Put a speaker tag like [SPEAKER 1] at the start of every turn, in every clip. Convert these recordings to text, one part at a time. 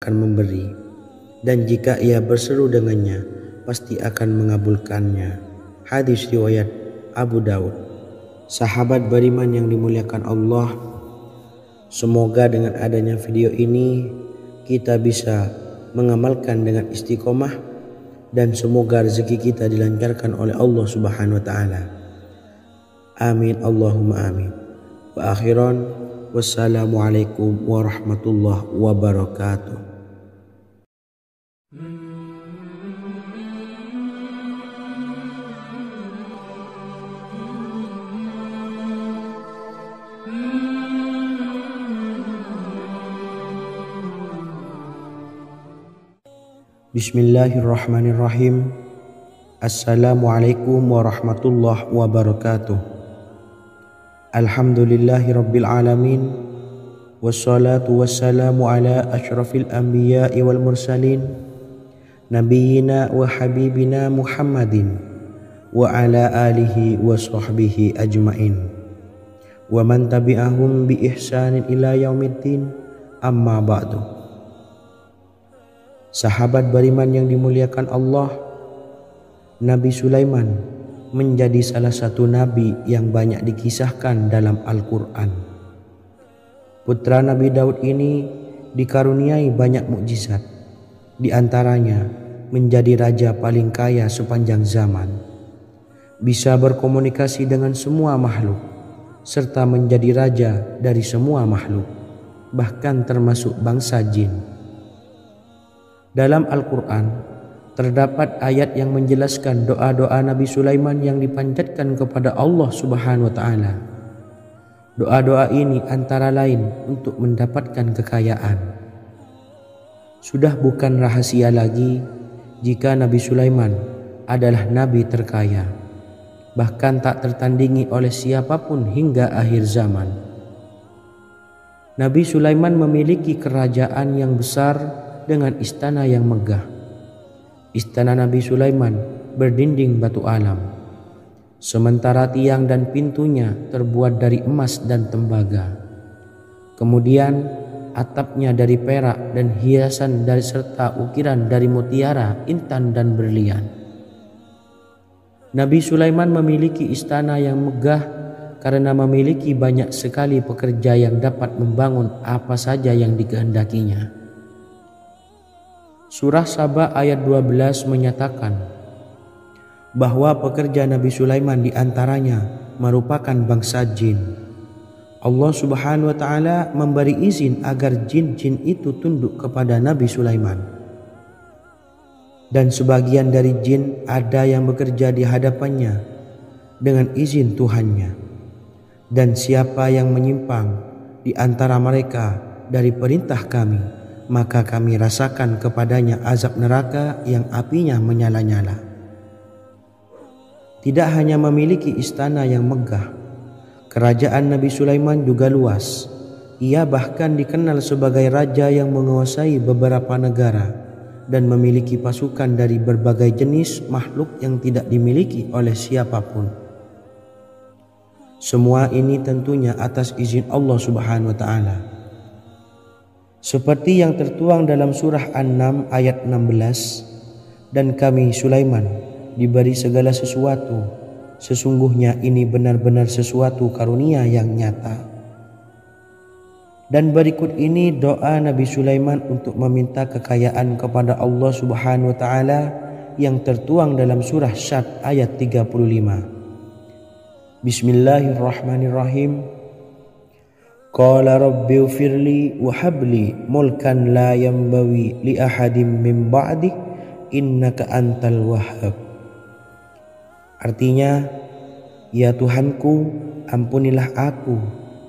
[SPEAKER 1] akan memberi, dan jika ia berseru dengannya, pasti akan mengabulkannya. Hadis riwayat Abu Daud. Sahabat beriman yang dimuliakan Allah, semoga dengan adanya video ini kita bisa mengamalkan dengan istiqomah, dan semoga rezeki kita dilancarkan oleh Allah Subhanahu wa taala. Amin Allahumma amin. Wa akhiran, wassalamualaikum warahmatullahi wabarakatuh. Bismillahirrahmanirrahim. Assalamualaikum warahmatullahi wabarakatuh. Alhamdulillahi rabbil alamin. Wassalatu wassalamu ala ashrafil anbiya'i wal mursalin, nabiyyina wa habibina Muhammadin wa ala alihi wa sahbihi ajmain, wa man tabi'ahum bi ihsanin ila yaumiddin, amma ba'du. Sahabat beriman yang dimuliakan Allah, Nabi Sulaiman menjadi salah satu nabi yang banyak dikisahkan dalam Al-Quran. Putra Nabi Daud ini dikaruniai banyak mukjizat, di antaranya menjadi raja paling kaya sepanjang zaman, bisa berkomunikasi dengan semua makhluk, serta menjadi raja dari semua makhluk, bahkan termasuk bangsa jin. Dalam Al-Quran terdapat ayat yang menjelaskan doa-doa Nabi Sulaiman yang dipanjatkan kepada Allah Subhanahu wa taala. Doa-doa ini antara lain untuk mendapatkan kekayaan. Sudah bukan rahasia lagi jika Nabi Sulaiman adalah nabi terkaya, bahkan tak tertandingi oleh siapapun hingga akhir zaman. Nabi Sulaiman memiliki kerajaan yang besar dengan istana yang megah. Istana Nabi Sulaiman berdinding batu alam, sementara tiang dan pintunya terbuat dari emas dan tembaga. Kemudian atapnya dari perak dan hiasan dari serta ukiran dari mutiara, intan dan berlian. Nabi Sulaiman memiliki istana yang megah karena memiliki banyak sekali pekerja yang dapat membangun apa saja yang dikehendakinya. Surah Saba ayat 12 menyatakan bahwa pekerja Nabi Sulaiman diantaranya merupakan bangsa jin. Allah Subhanahu wa taala memberi izin agar jin-jin itu tunduk kepada Nabi Sulaiman. Dan sebagian dari jin ada yang bekerja di hadapannya dengan izin Tuhannya. Dan siapa yang menyimpang di antara mereka dari perintah kami, maka kami rasakan kepadanya azab neraka yang apinya menyala-nyala. Tidak hanya memiliki istana yang megah, kerajaan Nabi Sulaiman juga luas. Ia bahkan dikenal sebagai raja yang menguasai beberapa negara dan memiliki pasukan dari berbagai jenis makhluk yang tidak dimiliki oleh siapapun. Semua ini tentunya atas izin Allah Subhanahu wa taala. Seperti yang tertuang dalam surah An-Naml ayat 16, dan kami Sulaiman diberi segala sesuatu, sesungguhnya ini benar-benar sesuatu karunia yang nyata. Dan berikut ini doa Nabi Sulaiman untuk meminta kekayaan kepada Allah Subhanahu wa taala yang tertuang dalam surah Syad ayat 35. Bismillahirrahmanirrahim. Qala rabbi ufirli wa habli mulkan la yambawi li ahadim min ba'di innaka antal wahhab. Artinya, ya Tuhanku, ampunilah aku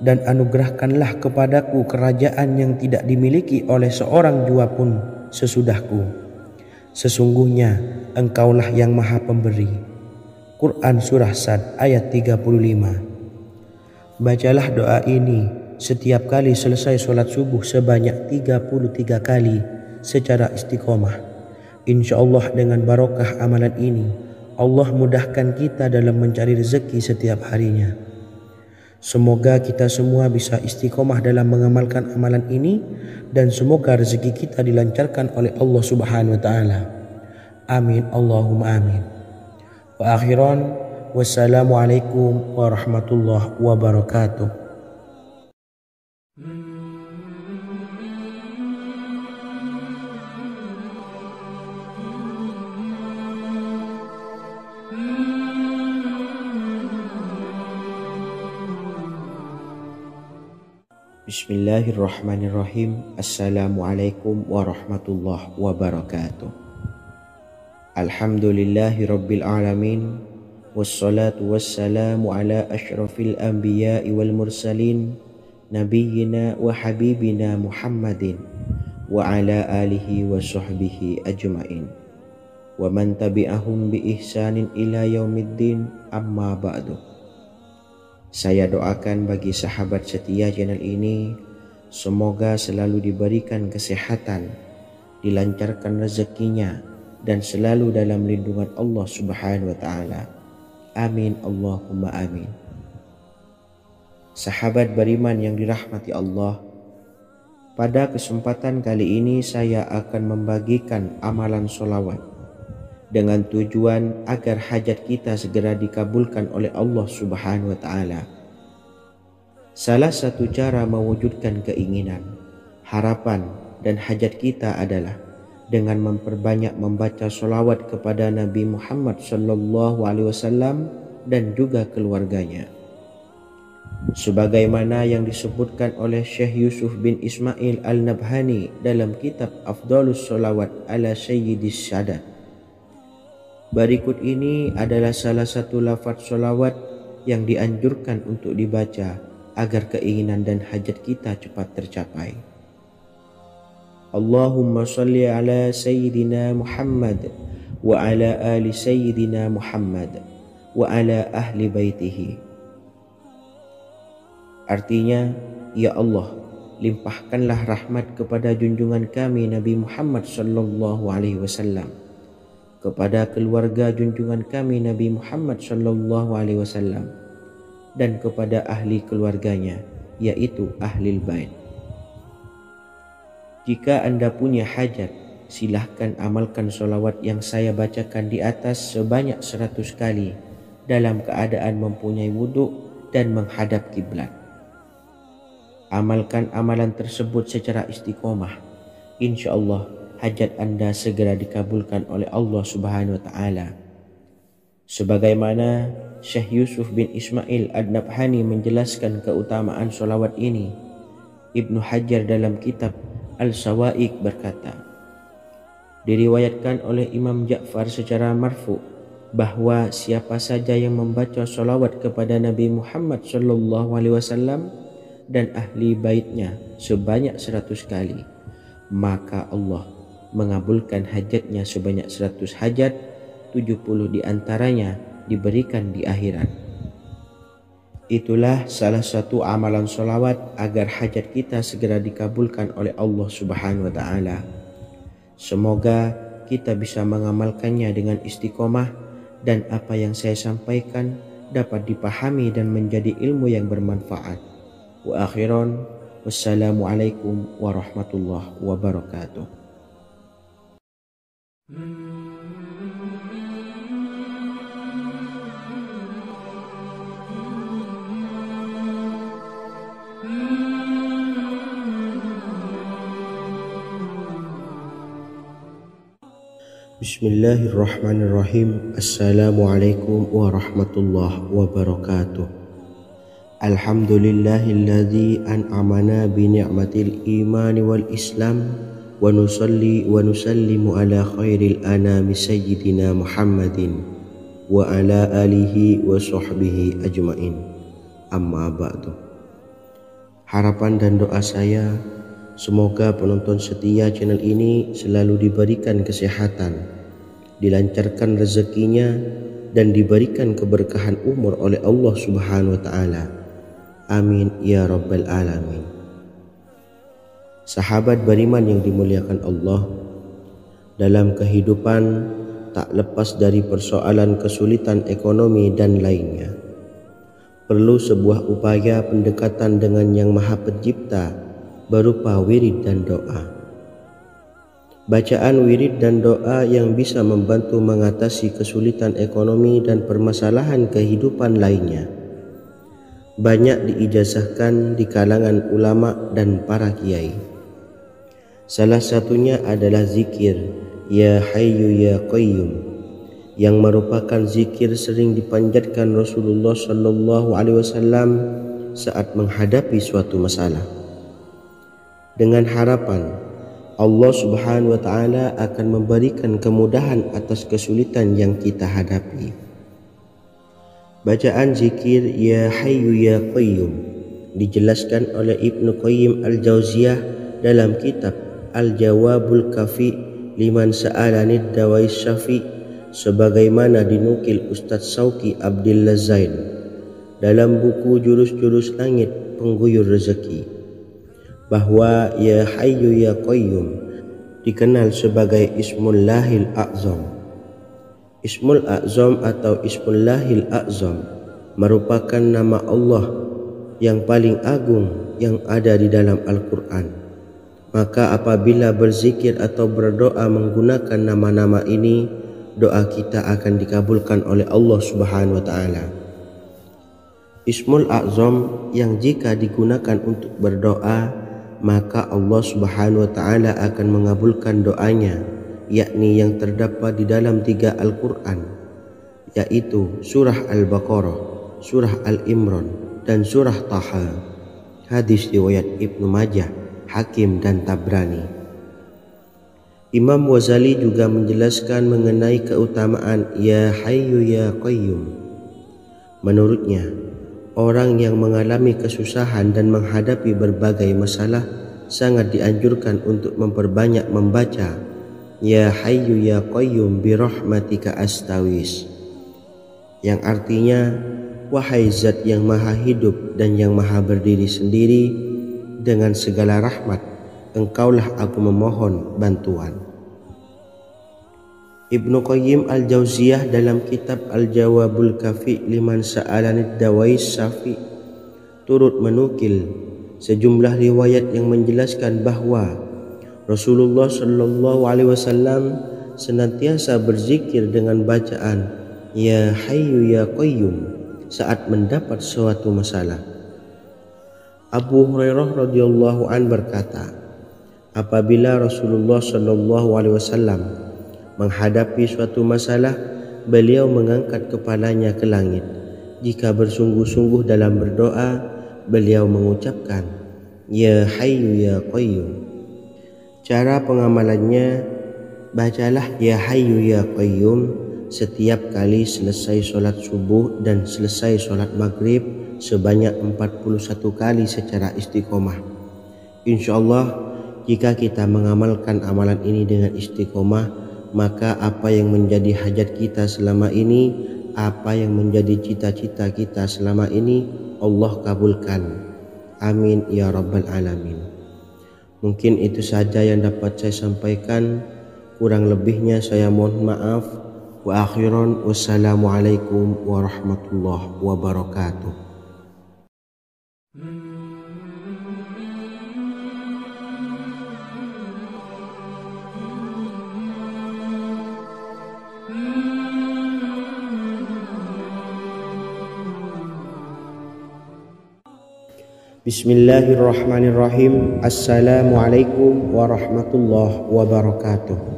[SPEAKER 1] dan anugerahkanlah kepadaku kerajaan yang tidak dimiliki oleh seorang jua pun sesudahku. Sesungguhnya Engkaulah yang Maha Pemberi. Quran Surah Sad ayat 35. Bacalah doa ini setiap kali selesai sholat subuh sebanyak 33 kali secara istiqomah. Insya Allah dengan barokah amalan ini, Allah mudahkan kita dalam mencari rezeki setiap harinya. Semoga kita semua bisa istiqomah dalam mengamalkan amalan ini dan semoga rezeki kita dilancarkan oleh Allah Subhanahu wa taala. Amin Allahumma amin. Wa akhiran wassalamualaikum warahmatullahi wabarakatuh. Bismillahirrahmanirrahim. Assalamualaikum warahmatullahi wabarakatuh. Alhamdulillahi rabbil alamin. Wassalatu wassalamu ala ashrafil anbiya'i wal mursalin, nabiyyina wa habibina Muhammadin wa ala alihi wa sahbihi ajma'in wa man tabi'ahum bi ihsanin ila yaumiddin, amma ba'du. Saya doakan bagi sahabat setia channel ini, semoga selalu diberikan kesehatan, dilancarkan rezekinya, dan selalu dalam lindungan Allah Subhanahu wa taala. Amin Allahumma amin. Sahabat beriman yang dirahmati Allah, pada kesempatan kali ini saya akan membagikan amalan sholawat dengan tujuan agar hajat kita segera dikabulkan oleh Allah Subhanahu wa taala. Salah satu cara mewujudkan keinginan, harapan, dan hajat kita adalah dengan memperbanyak membaca sholawat kepada Nabi Muhammad SAW dan juga keluarganya. Sebagaimana yang disebutkan oleh Syekh Yusuf bin Ismail Al-Nabhani dalam kitab Afdhalus Sholawat ala Sayyidis Sadat. Berikut ini adalah salah satu lafaz sholawat yang dianjurkan untuk dibaca agar keinginan dan hajat kita cepat tercapai. Allahumma sholli ala Sayyidina Muhammad wa ala ali Sayyidina Muhammad wa ala ahli baitihi. Artinya, ya Allah, limpahkanlah rahmat kepada junjungan kami Nabi Muhammad SAW, kepada keluarga junjungan kami Nabi Muhammad SAW, dan kepada ahli keluarganya, yaitu ahlil bait. Jika Anda punya hajat, silahkan amalkan sholawat yang saya bacakan di atas sebanyak 100 kali dalam keadaan mempunyai wudhu dan menghadap kiblat. Amalkan amalan tersebut secara istiqomah. Insya Allah hajat Anda segera dikabulkan oleh Allah Subhanahu wa taala. Sebagaimana Syekh Yusuf bin Ismail Ad-Nabhani menjelaskan keutamaan sholawat ini, Ibnu Hajar dalam kitab Al-Sawa'iq berkata, diriwayatkan oleh Imam Ja'far secara marfu bahwa siapa saja yang membaca sholawat kepada Nabi Muhammad SAW dan ahli baitnya sebanyak 100 kali, maka Allah mengabulkan hajatnya sebanyak 100 hajat, 70 diantaranya diberikan di akhirat. Itulah salah satu amalan sholawat agar hajat kita segera dikabulkan oleh Allah Subhanahu wa taala. Semoga kita bisa mengamalkannya dengan istiqomah dan apa yang saya sampaikan dapat dipahami dan menjadi ilmu yang bermanfaat. Wa akhiran wassalamualaikum warahmatullahi wabarakatuh. Bismillahirrahmanirrahim. Assalamualaikum warahmatullahi wabarakatuh. Alhamdulillahilladzi an'amana bi ni'matil imani wal islam wa nusalli wa nusallimu ala khairil anami sayyidina Muhammadin wa ala alihi wa sahbihi ajmain, amma ba'du. Harapan dan doa saya, semoga penonton setia channel ini selalu diberikan kesehatan, dilancarkan rezekinya, dan diberikan keberkahan umur oleh Allah Subhanahu wa taala. Amin ya rabbal alamin. Sahabat beriman yang dimuliakan Allah, dalam kehidupan tak lepas dari persoalan kesulitan ekonomi dan lainnya. perlu sebuah upaya pendekatan dengan Yang Maha Pencipta berupa wirid dan doa. Bacaan wirid dan doa yang bisa membantu mengatasi kesulitan ekonomi dan permasalahan kehidupan lainnya banyak diijazahkan di kalangan ulama dan para kiai. Salah satunya adalah zikir Ya Hayyu Ya Qayyum, yang merupakan zikir sering dipanjatkan Rasulullah SAW saat menghadapi suatu masalah, dengan harapan Allah Subhanahu wa Ta'ala akan memberikan kemudahan atas kesulitan yang kita hadapi. Bacaan zikir Ya Hayyu Ya Qayyum dijelaskan oleh Ibnu Qayyim Al-Jauziyah dalam kitab Al-Jawabul Kafi liman sa'alanid dawais syafi, sebagaimana dinukil Ustadz Sauki Abdillah Zain dalam buku Jurus-Jurus Langit Pengguyur Rezeki, bahwa Ya Hayyu Ya Qayyum dikenal sebagai Ismullahil A'zam. Ismul A'zam atau Ismullahil A'zam merupakan nama Allah yang paling agung yang ada di dalam Al-Quran. Maka apabila berzikir atau berdoa menggunakan nama-nama ini, doa kita akan dikabulkan oleh Allah Subhanahu wa Ta'ala. Ismul A'zam yang jika digunakan untuk berdoa, maka Allah Subhanahu wa Ta'ala akan mengabulkan doanya, yakni yang terdapat di dalam 3 Al-Quran, yaitu surah Al-Baqarah, surah Al-Imran, dan surah Taha. Hadis riwayat Ibnu Majah, Hakim, dan Tabrani. Imam Ghazali juga menjelaskan mengenai keutamaan Ya Hayyu Ya Qayyum. Menurutnya, orang yang mengalami kesusahan dan menghadapi berbagai masalah sangat dianjurkan untuk memperbanyak membaca Ya Hayyu Ya Qayyum bi rahmatika astawis, yang artinya wahai zat yang maha hidup dan yang maha berdiri sendiri, dengan segala rahmat engkaulah aku memohon bantuan. Ibnu Qayyim Al-Jauziyah dalam kitab Al-Jawabul Kafi liman sa'alanid dawais syafi turut menukil sejumlah riwayat yang menjelaskan bahwa Rasulullah SAW senantiasa berzikir dengan bacaan Ya Hayyu Ya Qayyum saat mendapat suatu masalah. Abu Hurairah radhiyallahu an berkata, apabila Rasulullah SAW menghadapi suatu masalah, beliau mengangkat kepalanya ke langit. Jika bersungguh-sungguh dalam berdoa, beliau mengucapkan Ya Hayyu Ya Qayyum. Cara pengamalannya, bacalah Ya Hayyu Ya Qayyum setiap kali selesai sholat subuh dan selesai sholat maghrib sebanyak 41 kali secara istiqomah. Insyaallah, jika kita mengamalkan amalan ini dengan istiqomah, maka apa yang menjadi hajat kita selama ini, apa yang menjadi cita-cita kita selama ini, Allah kabulkan. Amin ya rabbal alamin. Mungkin itu saja yang dapat saya sampaikan. Kurang lebihnya saya mohon maaf. Wa akhiran, wassalamualaikum warahmatullahi wabarakatuh. Bismillahirrahmanirrahim. Assalamualaikum warahmatullahi wabarakatuh.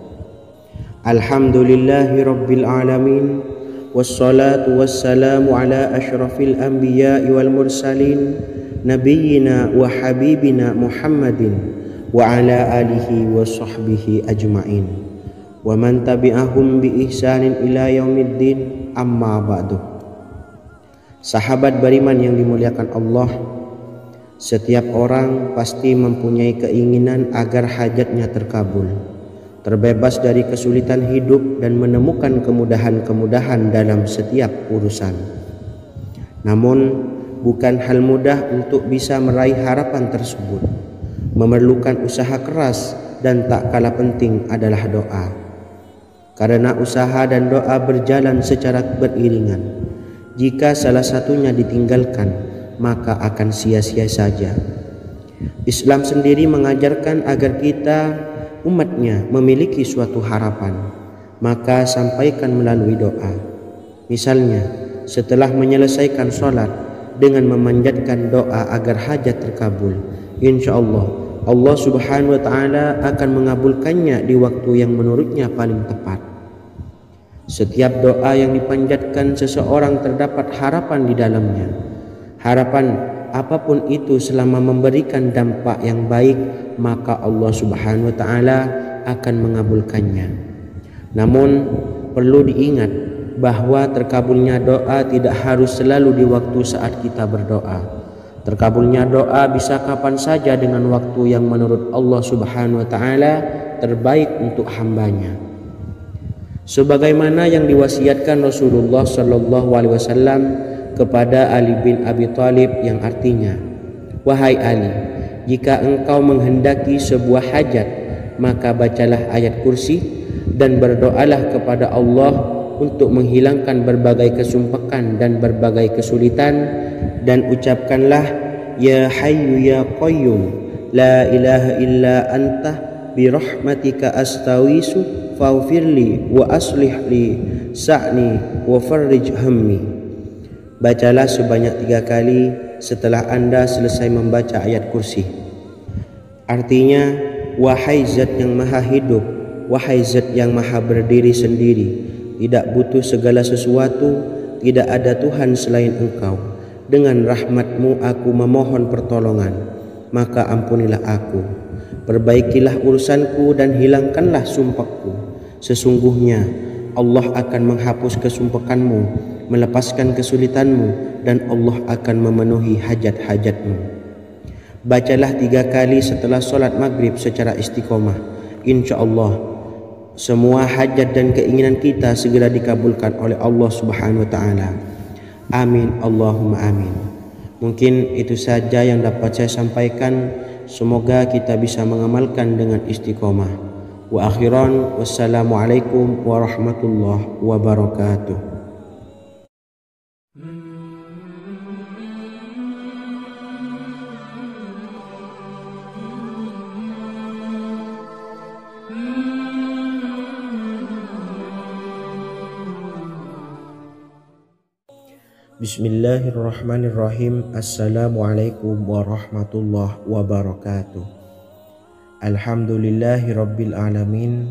[SPEAKER 1] Alhamdulillahi rabbil alamin, wassalatu wassalamu ala ashrafil anbiya'i wal mursalin, nabiyyina wa habibina Muhammadin wa ala alihi wa sahbihi ajma'in, wa man tabi'ahum bi ihsanin ila yaumiddin, amma ba'du. Sahabat beriman yang dimuliakan Allah, setiap orang pasti mempunyai keinginan agar hajatnya terkabul, terbebas dari kesulitan hidup dan menemukan kemudahan-kemudahan dalam setiap urusan. Namun, bukan hal mudah untuk bisa meraih harapan tersebut. Memerlukan usaha keras dan tak kalah penting adalah doa. Karena usaha dan doa berjalan secara beriringan. Jika salah satunya ditinggalkan, maka akan sia-sia saja. Islam sendiri mengajarkan agar kita umatnya memiliki suatu harapan, maka sampaikan melalui doa. Misalnya, setelah menyelesaikan sholat dengan memanjatkan doa agar hajat terkabul, insya Allah Subhanahu wa Ta'ala akan mengabulkannya di waktu yang menurutnya paling tepat. Setiap doa yang dipanjatkan seseorang terdapat harapan di dalamnya. Harapan apapun itu selama memberikan dampak yang baik, maka Allah Subhanahu wa Ta'ala akan mengabulkannya. Namun perlu diingat bahwa terkabulnya doa tidak harus selalu di waktu saat kita berdoa. Terkabulnya doa bisa kapan saja dengan waktu yang menurut Allah Subhanahu wa Ta'ala terbaik untuk hambanya. Sebagaimana yang diwasiatkan Rasulullah Sallallahu Alaihi Wasallam kepada Ali bin Abi Thalib, yang artinya, wahai Ali, jika engkau menghendaki sebuah hajat, maka bacalah ayat kursi dan berdoalah kepada Allah untuk menghilangkan berbagai kesumpakan dan berbagai kesulitan, dan ucapkanlah, ya Hayyu ya Qayyum, la ilaha illa anta birahmatika astawisu faghfirli wa aslih li sa'ni wa farrij hammi. Bacalah sebanyak 3 kali setelah Anda selesai membaca ayat kursi. Artinya, wahai zat yang maha hidup, wahai zat yang maha berdiri sendiri, tidak butuh segala sesuatu, tidak ada Tuhan selain Engkau. Dengan rahmat-Mu aku memohon pertolongan, maka ampunilah aku, perbaikilah urusanku dan hilangkanlah sumpahku. Sesungguhnya Allah akan menghapus kesumpakanmu, melepaskan kesulitanmu, dan Allah akan memenuhi hajat-hajatmu. Bacalah 3 kali setelah sholat maghrib secara istiqomah. Insya Allah semua hajat dan keinginan kita segera dikabulkan oleh Allah Subhanahu wa Ta'ala. Amin Allahumma amin. Mungkin itu saja yang dapat saya sampaikan. Semoga kita bisa mengamalkan dengan istiqomah. Wa akhiran, wassalamualaikum warahmatullahi wabarakatuh. Bismillahirrahmanirrahim. Assalamualaikum warahmatullahi wabarakatuh. Alhamdulillahi rabbil alamin,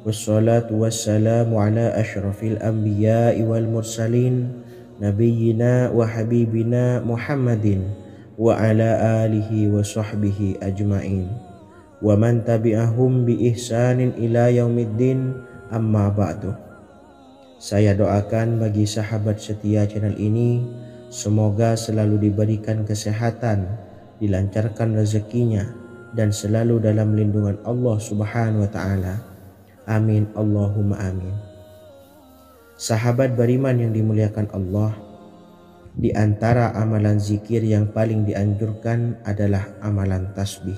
[SPEAKER 1] wassalatu wassalamu ala ashrafil anbiya'i wal mursalin, nabiyyina wa habibina Muhammadin wa ala alihi wa sahbihi ajma'in, wa man tabi'ahum bi ihsanin ila yaumiddin, amma ba'du. Saya doakan bagi sahabat setia channel ini, semoga selalu diberikan kesehatan, dilancarkan rezekinya, dan selalu dalam lindungan Allah Subhanahu wa Ta'ala. Amin Allahumma amin. Sahabat beriman yang dimuliakan Allah, di antara amalan zikir yang paling dianjurkan adalah amalan tasbih,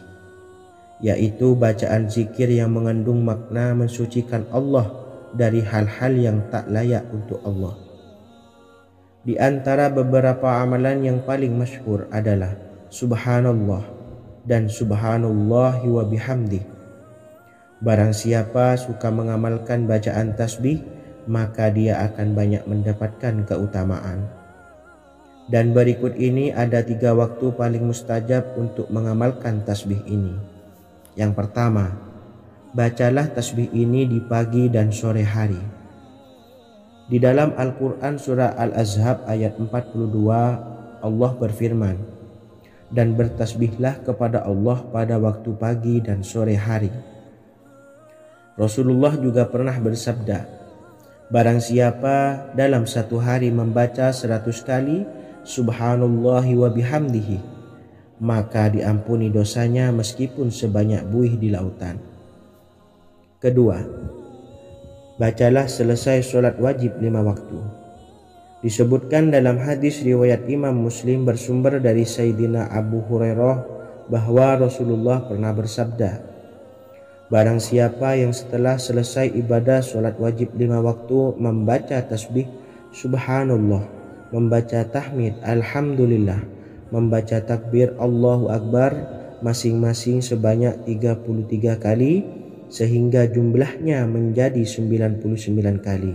[SPEAKER 1] yaitu bacaan zikir yang mengandung makna mensucikan Allah dari hal-hal yang tak layak untuk Allah. Di antara beberapa amalan yang paling masyhur adalah Subhanallah dan Subhanallahi wa bihamdi. Barang siapa suka mengamalkan bacaan tasbih, maka dia akan banyak mendapatkan keutamaan. Dan berikut ini ada 3 waktu paling mustajab untuk mengamalkan tasbih ini. Yang pertama, bacalah tasbih ini di pagi dan sore hari. Di dalam Al-Quran surah Al-Ahzab ayat 42, Allah berfirman, dan bertasbihlah kepada Allah pada waktu pagi dan sore hari. Rasulullah juga pernah bersabda, barang siapa dalam satu hari membaca 100 kali Subhanallahi wa bihamdihi, maka diampuni dosanya meskipun sebanyak buih di lautan. Kedua, bacalah selesai sholat wajib 5 waktu. Disebutkan dalam hadis riwayat Imam Muslim bersumber dari Sayyidina Abu Hurairah bahwa Rasulullah pernah bersabda, barang siapa yang setelah selesai ibadah sholat wajib 5 waktu membaca tasbih Subhanallah membaca tahmid alhamdulillah, membaca takbir Allahu Akbar masing-masing sebanyak 33 kali sehingga jumlahnya menjadi 99 kali.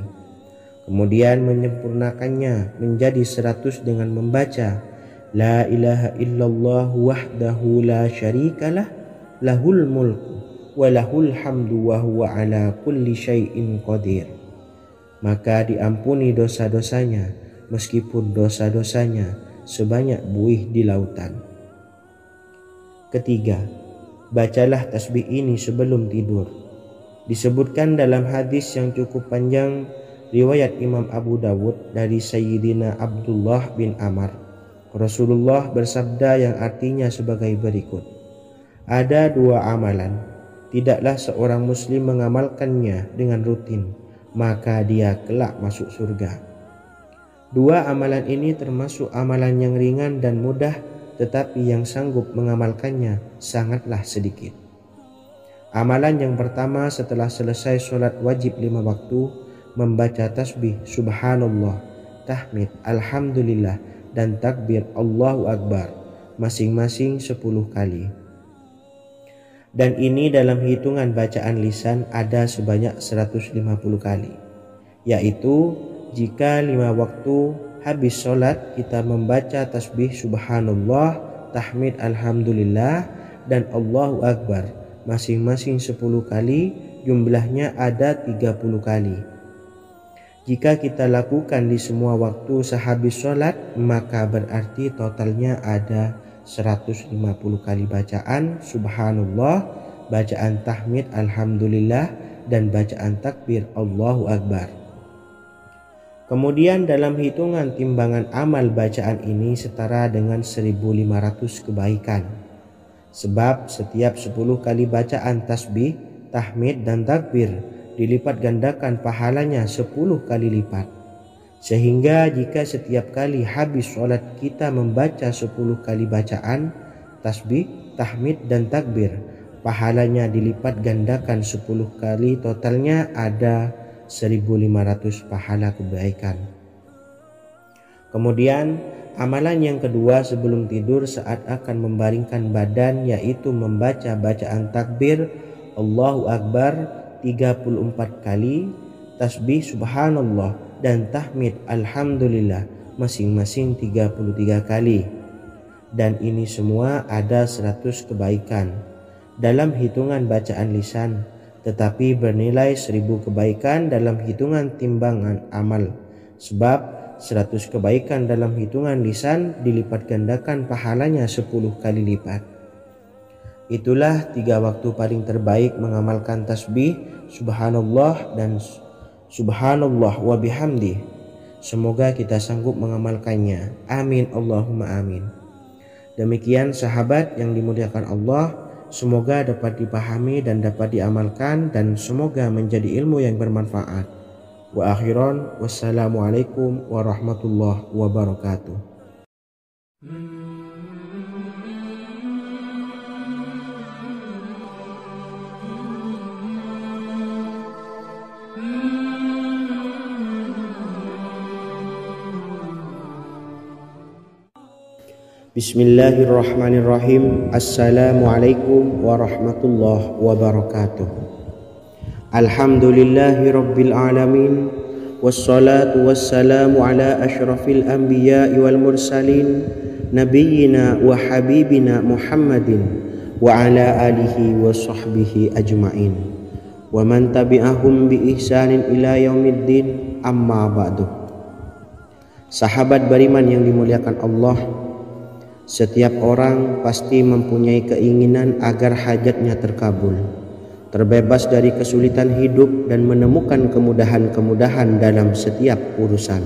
[SPEAKER 1] Kemudian menyempurnakannya menjadi 100 dengan membaca La ilaha illallah wahdahu la syarikalah lahul mulku wa lahul hamdu wa huwa ala kulli syai'in qadir. Maka diampuni dosa-dosanya meskipun dosa-dosanya sebanyak buih di lautan. Ketiga, bacalah tasbih ini sebelum tidur. Disebutkan dalam hadis yang cukup panjang riwayat Imam Abu Dawud dari Sayyidina Abdullah bin Amr, Rasulullah bersabda yang artinya sebagai berikut. Ada dua amalan, tidaklah seorang muslim mengamalkannya dengan rutin, maka dia kelak masuk surga. Dua amalan ini termasuk amalan yang ringan dan mudah, tetapi yang sanggup mengamalkannya sangatlah sedikit. Amalan yang pertama setelah selesai sholat wajib 5 waktu, membaca tasbih subhanallah, tahmid alhamdulillah, dan takbir Allahu Akbar masing-masing 10 kali. Dan ini dalam hitungan bacaan lisan ada sebanyak 150 kali, yaitu jika 5 waktu habis sholat kita membaca tasbih subhanallah, tahmid alhamdulillah, dan Allahu Akbar masing-masing 10 kali, jumlahnya ada 30 kali. Jika kita lakukan di semua waktu sehabis sholat, maka berarti totalnya ada 150 kali bacaan subhanallah, bacaan tahmid alhamdulillah, dan bacaan takbir Allahu Akbar. Kemudian dalam hitungan timbangan amal bacaan ini setara dengan 1500 kebaikan. Sebab setiap 10 kali bacaan tasbih, tahmid, dan takbir dilipat gandakan pahalanya 10 kali lipat. Sehingga jika setiap kali habis sholat kita membaca 10 kali bacaan tasbih, tahmid, dan takbir, pahalanya dilipat gandakan 10 kali, totalnya ada 1500 pahala kebaikan. Kemudian amalan yang kedua sebelum tidur saat akan membaringkan badan, yaitu membaca bacaan takbir Allahu Akbar 34 kali, tasbih subhanallah, dan tahmid alhamdulillah masing-masing 33 kali. Dan ini semua ada 100 kebaikan dalam hitungan bacaan lisan, tetapi bernilai 1000 kebaikan dalam hitungan timbangan amal. Sebab 100 kebaikan dalam hitungan lisan dilipat gandakan pahalanya 10 kali lipat. Itulah 3 waktu paling terbaik mengamalkan tasbih subhanallah dan subhanallah wa bihamdi. Semoga kita sanggup mengamalkannya. Amin Allahumma amin. Demikian sahabat yang dimuliakan Allah, semoga dapat dipahami dan dapat diamalkan, dan semoga menjadi ilmu yang bermanfaat. Wa akhiran, wassalamualaikum warahmatullahi wabarakatuh. Bismillahirrahmanirrahim. Assalamualaikum warahmatullahi wabarakatuh. Alhamdulillahi rabbil alamin, wassalatu wassalamu ala ashrafil anbiya'i wal mursalin, nabiyyina wa habibina Muhammadin wa ala alihi wa sahbihi ajma'in, wa man tabi'ahum bi ihsanin ila yaumiddin, amma ba'du. Sahabat beriman yang dimuliakan Allah, setiap orang pasti mempunyai keinginan agar hajatnya terkabul, terbebas dari kesulitan hidup, dan menemukan kemudahan-kemudahan dalam setiap urusan.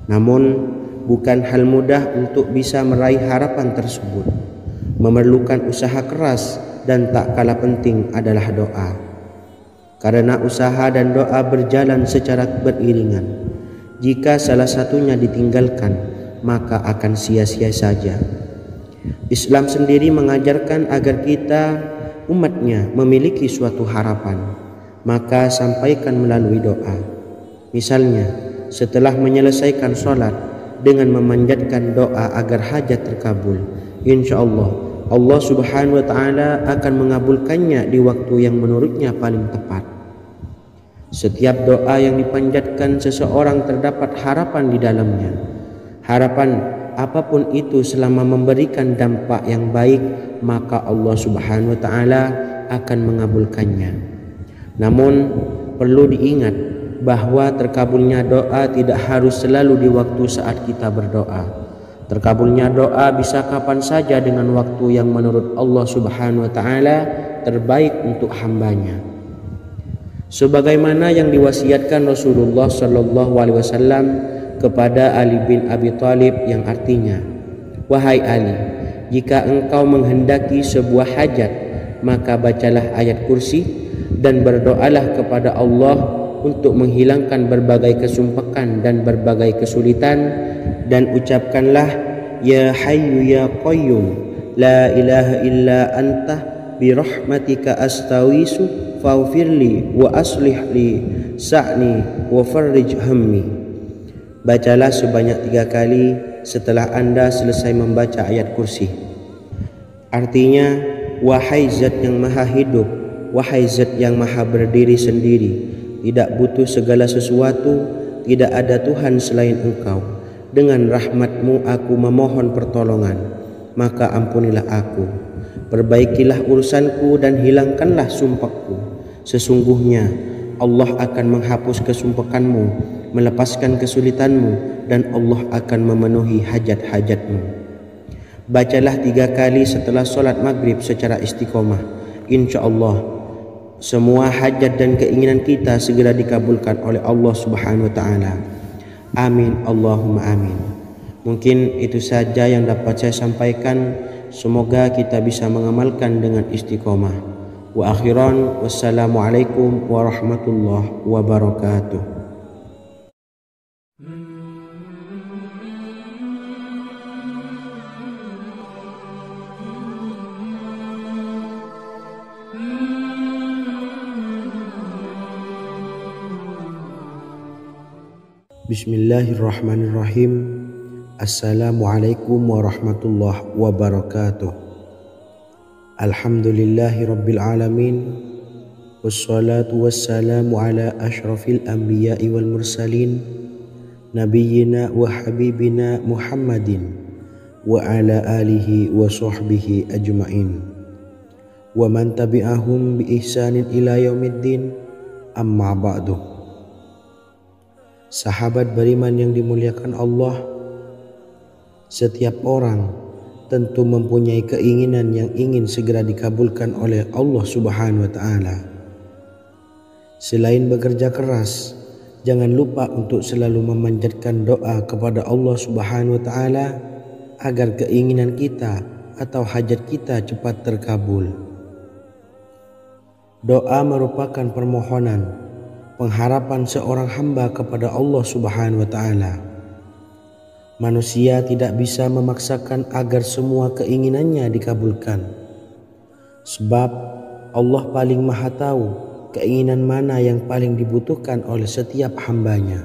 [SPEAKER 1] Namun, bukan hal mudah untuk bisa meraih harapan tersebut. Memerlukan usaha keras, dan tak kalah penting adalah doa. Karena usaha dan doa berjalan secara beriringan. Jika salah satunya ditinggalkan, maka akan sia-sia saja. Islam sendiri mengajarkan agar kita umatnya memiliki suatu harapan, maka sampaikan melalui doa. Misalnya, setelah menyelesaikan sholat dengan memanjatkan doa agar hajat terkabul, insya Allah Allah Subhanahu wa Ta'ala akan mengabulkannya di waktu yang menurutnya paling tepat. Setiap doa yang dipanjatkan seseorang terdapat harapan di dalamnya. Harapan apapun itu selama memberikan dampak yang baik, maka Allah Subhanahu wa Ta'ala akan mengabulkannya. Namun perlu diingat bahwa terkabulnya doa tidak harus selalu di waktu saat kita berdoa. Terkabulnya doa bisa kapan saja dengan waktu yang menurut Allah Subhanahu wa Ta'ala terbaik untuk hambanya. Sebagaimana yang diwasiatkan Rasulullah Sallallahu Alaihi Wasallam kepada Ali bin Abi Thalib, yang artinya, wahai Ali, jika engkau menghendaki sebuah hajat, maka bacalah ayat kursi dan berdoalah kepada Allah untuk menghilangkan berbagai kesumpakan dan berbagai kesulitan, dan ucapkanlah ya hayyu ya qayyum la ilaha illa anta birahmatika astawisu faghfirli wa aslih li sa'ni wa farrij hammi. Bacalah sebanyak 3 kali setelah Anda selesai membaca ayat kursi. Artinya, wahai zat yang maha hidup, wahai zat yang maha berdiri sendiri, tidak butuh segala sesuatu, tidak ada Tuhan selain Engkau. Dengan rahmat-Mu aku memohon pertolongan, maka ampunilah aku. Perbaikilah urusanku dan hilangkanlah sumpahku. Sesungguhnya Allah akan menghapus kesumpahanmu, melepaskan kesulitanmu, dan Allah akan memenuhi hajat-hajatmu. Bacalah 3 kali setelah sholat maghrib secara istiqomah. Insya Allah semua hajat dan keinginan kita segera dikabulkan oleh Allah Subhanahu wa Ta'ala. Amin Allahumma amin. Mungkin itu saja yang dapat saya sampaikan. Semoga kita bisa mengamalkan dengan istiqomah. Wa akhiran, wassalamualaikum warahmatullahi wabarakatuh. Bismillahirrahmanirrahim. Assalamualaikum warahmatullahi wabarakatuh. Alhamdulillahi rabbil alamin. Wassalatu wassalamu ala ashrafil anbiya'i wal mursalin, nabiyyina wa habibina Muhammadin wa ala alihi wa sahbihi ajma'in wa man tabi'ahum bi ihsanin ila yaumiddin, amma ba'du. Sahabat beriman yang dimuliakan Allah, setiap orang tentu mempunyai keinginan yang ingin segera dikabulkan oleh Allah Subhanahu wa Ta'ala. Selain bekerja keras, jangan lupa untuk selalu memanjatkan doa kepada Allah Subhanahu wa Ta'ala agar keinginan kita atau hajat kita cepat terkabul. Doa merupakan permohonan, pengharapan seorang hamba kepada Allah Subhanahu wa Ta'ala. Manusia tidak bisa memaksakan agar semua keinginannya dikabulkan, sebab Allah paling maha tahu keinginan mana yang paling dibutuhkan oleh setiap hambanya.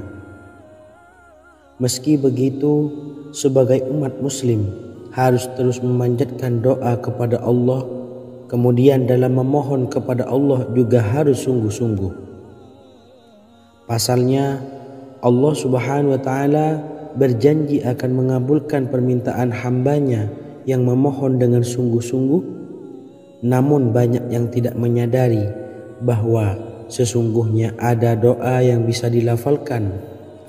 [SPEAKER 1] Meski begitu, sebagai umat muslim harus terus memanjatkan doa kepada Allah, kemudian dalam memohon kepada Allah juga harus sungguh-sungguh. Pasalnya Allah Subhanahu wa Ta'ala berjanji akan mengabulkan permintaan hambanya yang memohon dengan sungguh-sungguh. Namun banyak yang tidak menyadari bahwa sesungguhnya ada doa yang bisa dilafalkan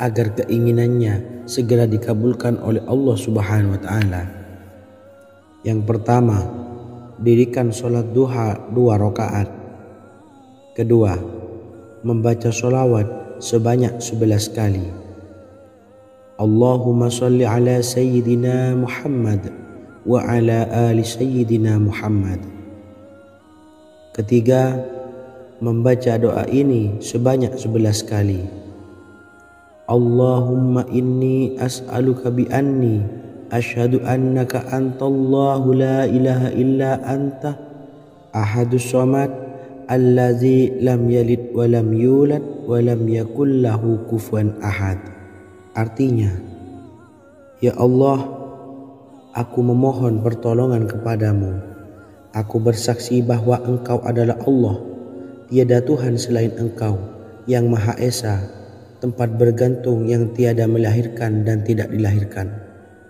[SPEAKER 1] agar keinginannya segera dikabulkan oleh Allah Subhanahu wa Ta'ala. Yang pertama, dirikan sholat duha 2 rakaat. Kedua, membaca sholawat sebanyak 11 kali. Allahumma salli ala sayyidina Muhammad wa ala ali sayyidina Muhammad. Ketiga, membaca doa ini sebanyak 11 kali. Allahumma inni as'aluka bi anni asyhadu annaka antallahu la ilaha illa anta ahadus samad allazi lam yalid wa lam yulad wa lam yakul lahu kufuwan ahad. Artinya, ya Allah, aku memohon pertolongan kepadamu. Aku bersaksi bahwa Engkau adalah Allah, tiada Tuhan selain Engkau, yang Maha Esa, tempat bergantung yang tiada melahirkan dan tidak dilahirkan,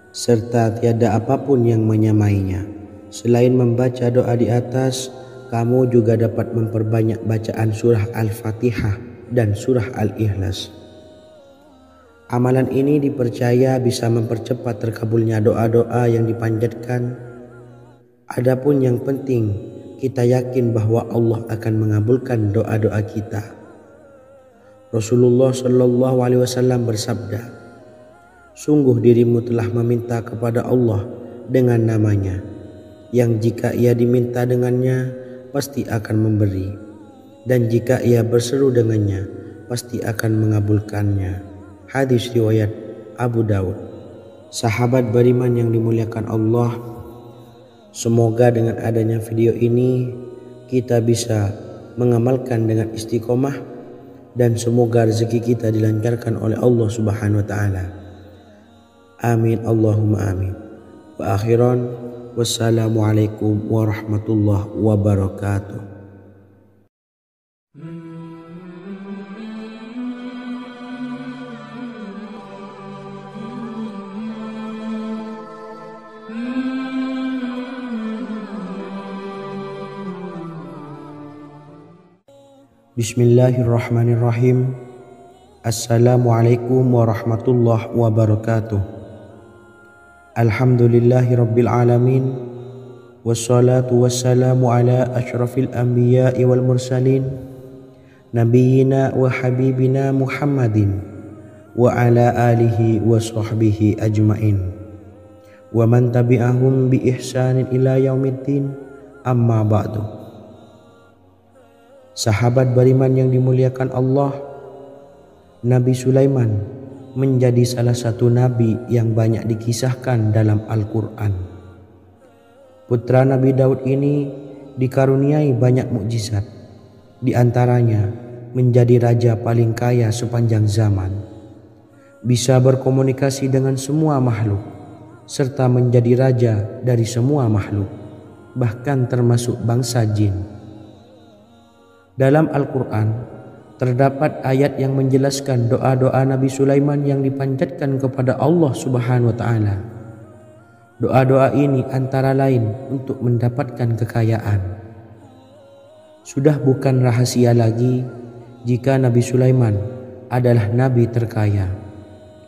[SPEAKER 1] serta tiada apapun yang menyamainya. Selain membaca doa di atas, kamu juga dapat memperbanyak bacaan surah Al-Fatihah dan surah Al-Ikhlas. Amalan ini dipercaya bisa mempercepat terkabulnya doa-doa yang dipanjatkan. Adapun yang penting, kita yakin bahwa Allah akan mengabulkan doa-doa kita. Rasulullah Shallallahu Alaihi Wasallam bersabda, sungguh dirimu telah meminta kepada Allah dengan namanya, yang jika ia diminta dengannya, pasti akan memberi, dan jika ia berseru dengannya, pasti akan mengabulkannya. Hadis riwayat Abu Daud. Sahabat beriman yang dimuliakan Allah, semoga dengan adanya video ini kita bisa mengamalkan dengan istiqomah, dan semoga rezeki kita dilancarkan oleh Allah Subhanahu wa taala. Amin Allahumma amin. Wa akhiran, wassalamualaikum warahmatullahi wabarakatuh. Bismillahirrahmanirrahim. Assalamualaikum warahmatullahi wabarakatuh. Alhamdulillahi rabbil alamin. Wassalatu wassalamu ala ashrafil anbiya'i wal mursalin, nabiyyina wa habibina Muhammadin wa ala alihi wa sahbihi ajmain, wa man tabi'ahum bi ihsanin ila yaumiddin, amma ba'du. Sahabat beriman yang dimuliakan Allah, Nabi Sulaiman menjadi salah satu nabi yang banyak dikisahkan dalam Al-Quran. Putra Nabi Daud ini dikaruniai banyak mukjizat, di antaranya menjadi raja paling kaya sepanjang zaman, bisa berkomunikasi dengan semua makhluk, serta menjadi raja dari semua makhluk, bahkan termasuk bangsa jin. Dalam Al-Quran terdapat ayat yang menjelaskan doa-doa Nabi Sulaiman yang dipanjatkan kepada Allah Subhanahu wa taala. Doa-doa ini antara lain untuk mendapatkan kekayaan. Sudah bukan rahasia lagi jika Nabi Sulaiman adalah nabi terkaya,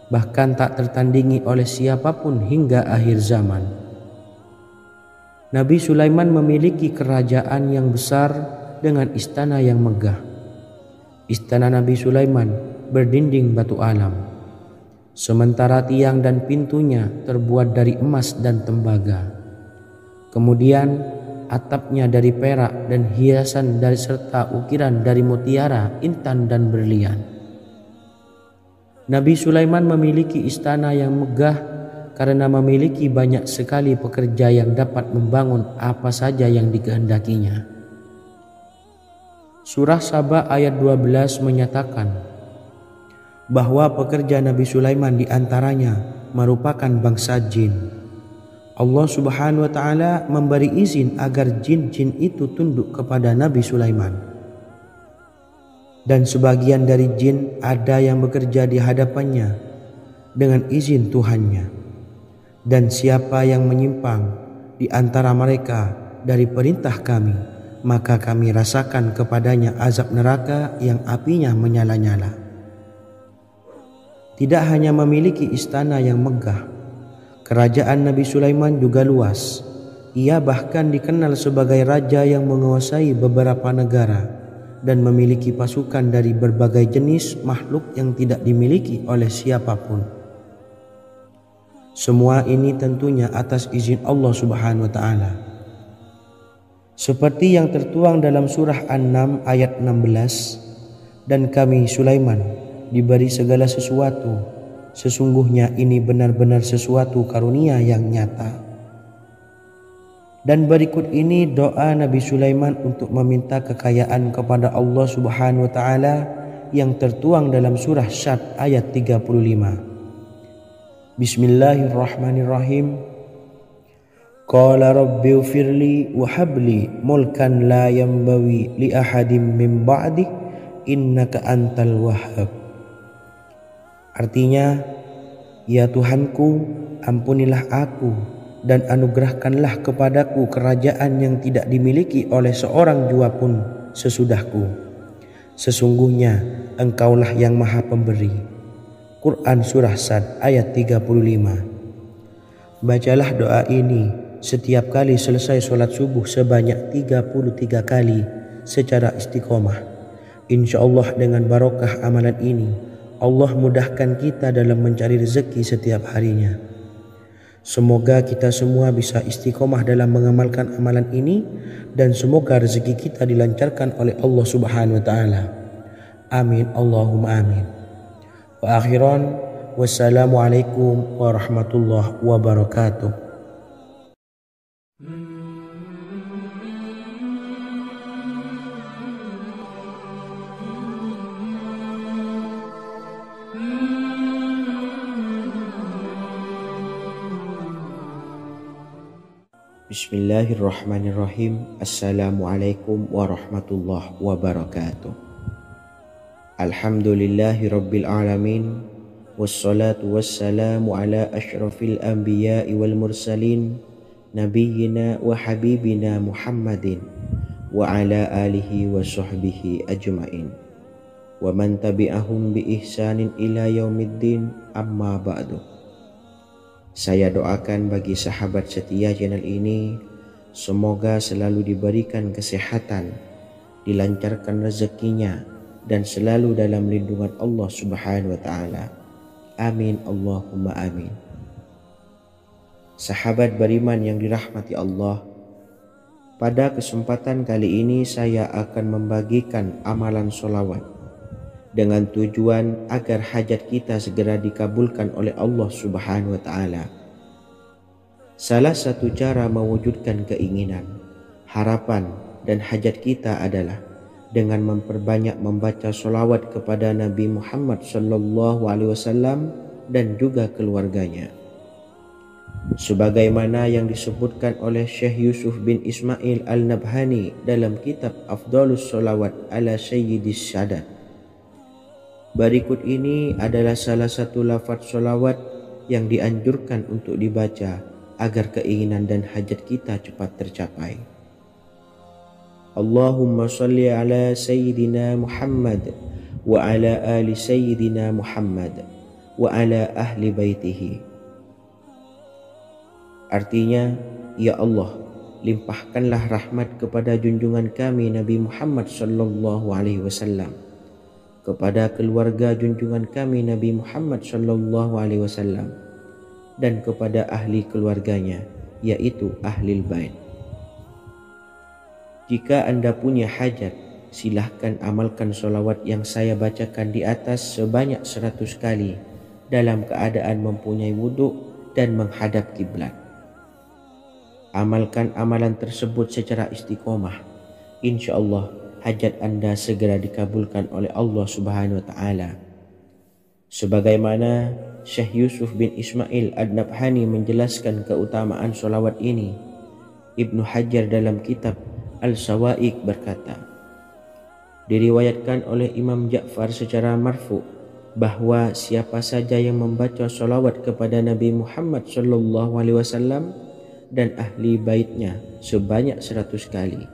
[SPEAKER 1] bahkan tak tertandingi oleh siapapun hingga akhir zaman. Nabi Sulaiman memiliki kerajaan yang besar dengan istana yang megah. Istana Nabi Sulaiman berdinding batu alam, sementara tiang dan pintunya terbuat dari emas dan tembaga. Kemudian atapnya dari perak dan hiasan dari serta ukiran dari mutiara, intan dan berlian. Nabi Sulaiman memiliki istana yang megah karena memiliki banyak sekali pekerja yang dapat membangun apa saja yang dikehendakinya. Surah Saba ayat 12 menyatakan bahwa pekerja Nabi Sulaiman diantaranya merupakan bangsa jin. Allah Subhanahu wa taala memberi izin agar jin-jin itu tunduk kepada Nabi Sulaiman. Dan sebagian dari jin ada yang bekerja di hadapannya dengan izin Tuhannya. Dan siapa yang menyimpang di antara mereka dari perintah kami, maka kami rasakan kepadanya azab neraka yang apinya menyala-nyala. Tidak hanya memiliki istana yang megah, kerajaan Nabi Sulaiman juga luas. Ia bahkan dikenal sebagai raja yang menguasai beberapa negara dan memiliki pasukan dari berbagai jenis makhluk yang tidak dimiliki oleh siapapun. Semua ini tentunya atas izin Allah Subhanahu wa taala. Seperti yang tertuang dalam surah An-Naml ayat 16, dan kami Sulaiman diberi segala sesuatu, sesungguhnya ini benar-benar sesuatu karunia yang nyata. Dan berikut ini doa Nabi Sulaiman untuk meminta kekayaan kepada Allah Subhanahu wa taala yang tertuang dalam surah Syad ayat 35. Bismillahirrahmanirrahim. Qala rabbi ufirli wa habli mulkan la yambawi li ahadim min ba'di innaka antal wahhab. Artinya, ya Tuhanku, ampunilah aku dan anugerahkanlah kepadaku kerajaan yang tidak dimiliki oleh seorang jua pun sesudahku. Sesungguhnya Engkaulah yang Maha Pemberi. Quran Surah Sad ayat 35. Bacalah doa ini setiap kali selesai sholat subuh sebanyak 33 kali secara istiqomah. Insya Allah dengan barokah amalan ini, Allah mudahkan kita dalam mencari rezeki setiap harinya. Semoga kita semua bisa istiqomah dalam mengamalkan amalan ini dan semoga rezeki kita dilancarkan oleh Allah Subhanahu wa taala. Amin Allahumma amin. Wa akhiran, wassalamualaikum warahmatullahi wabarakatuh. Bismillahirrahmanirrahim. Assalamualaikum warahmatullahi wabarakatuh. Alhamdulillahi rabbil alamin. Wassalatu wassalamu ala ashrafil anbiya'i wal mursalin, nabiyyina wa habibina Muhammadin wa ala alihi wa sahbihi ajma'in wa man tabi'ahum bi ihsanin ila yaumiddin, amma ba'du. Saya doakan bagi sahabat setia channel ini, semoga selalu diberikan kesehatan, dilancarkan rezekinya, dan selalu dalam lindungan Allah Subhanahu wa ta'ala. Amin Allahumma amin. Sahabat beriman yang dirahmati Allah, pada kesempatan kali ini saya akan membagikan amalan sholawat dengan tujuan agar hajat kita segera dikabulkan oleh Allah Subhanahu wa ta'ala. Salah satu cara mewujudkan keinginan, harapan, dan hajat kita adalah dengan memperbanyak membaca sholawat kepada Nabi Muhammad SAW dan juga keluarganya. Sebagaimana yang disebutkan oleh Syekh Yusuf bin Ismail Al-Nabhani dalam kitab Afdhalus Sholawat ala Sayyidis Sadat. Berikut ini adalah salah satu lafaz sholawat yang dianjurkan untuk dibaca agar keinginan dan hajat kita cepat tercapai. Allahumma salli ala Sayyidina Muhammad wa ala ali Sayyidina Muhammad wa ala ahli baitihi. Artinya, ya Allah, limpahkanlah rahmat kepada junjungan kami Nabi Muhammad sallallahu alaihi wasallam, kepada keluarga junjungan kami Nabi Muhammad sallallahu alaihi wasallam, dan kepada ahli keluarganya, yaitu ahlil bait. Jika Anda punya hajat, silahkan amalkan sholawat yang saya bacakan di atas sebanyak 100 kali dalam keadaan mempunyai wudhu dan menghadap kiblat. Amalkan amalan tersebut secara istiqomah. Insya Allah hajat Anda segera dikabulkan oleh Allah Subhanahu wa ta'ala. Sebagaimana Syekh Yusuf bin Ismail Ad-Nabhani menjelaskan keutamaan sholawat ini, Ibnu Hajar dalam kitab Al-Sawa'iq berkata, diriwayatkan oleh Imam Ja'far secara marfu bahwa siapa saja yang membaca sholawat kepada Nabi Muhammad SAW dan ahli baitnya sebanyak 100 kali,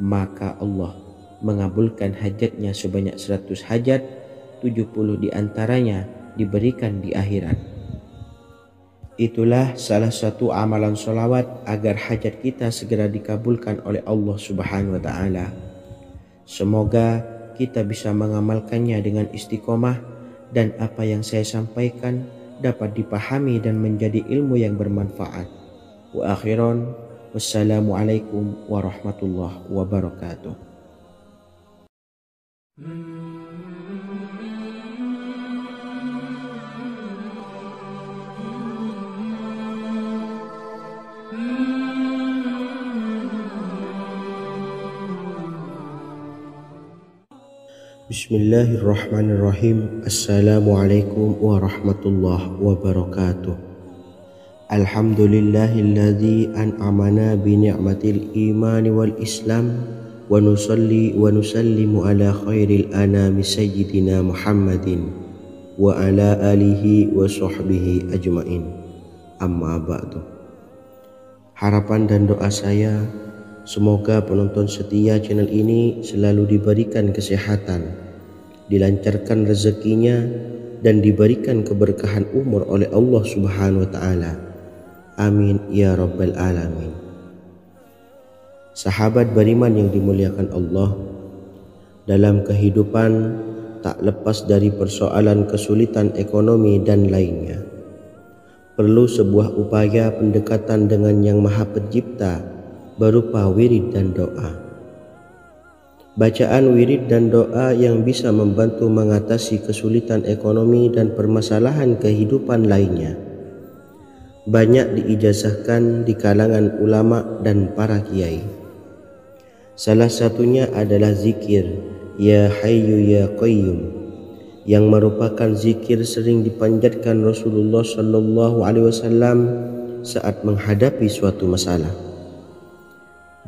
[SPEAKER 1] maka Allah mengabulkan hajatnya sebanyak 100 hajat, 70 diantaranya diberikan di akhirat. Itulah salah satu amalan sholawat agar hajat kita segera dikabulkan oleh Allah Subhanahu wa ta'ala. Semoga kita bisa mengamalkannya dengan istiqomah dan apa yang saya sampaikan dapat dipahami dan menjadi ilmu yang bermanfaat. Wa akhiran, wassalamualaikum warahmatullahi wabarakatuh. Bismillahirrahmanirrahim. Assalamualaikum warahmatullahi wabarakatuh. Alhamdulillahilladzi an'amana bi ni'matil imani wal islam wa nusalli wa nusallimu ala khairil anami sayyidina Muhammadin wa ala alihi wa sahbihi ajmain. Amma ba'du. Harapan dan doa saya, semoga penonton setia channel ini selalu diberikan kesehatan, dilancarkan rezekinya, dan diberikan keberkahan umur oleh Allah Subhanahu wa Ta'ala. Amin ya Rabbal Alamin. Sahabat beriman yang dimuliakan Allah, dalam kehidupan tak lepas dari persoalan kesulitan ekonomi dan lainnya. Perlu sebuah upaya pendekatan dengan Yang Maha Pencipta berupa wirid dan doa. Bacaan wirid dan doa yang bisa membantu mengatasi kesulitan ekonomi dan permasalahan kehidupan lainnya banyak diijazahkan di kalangan ulama dan para kiai. Salah satunya adalah zikir Ya Hayyu Ya Qayyum, yang merupakan zikir sering dipanjatkan Rasulullah SAW saat menghadapi suatu masalah,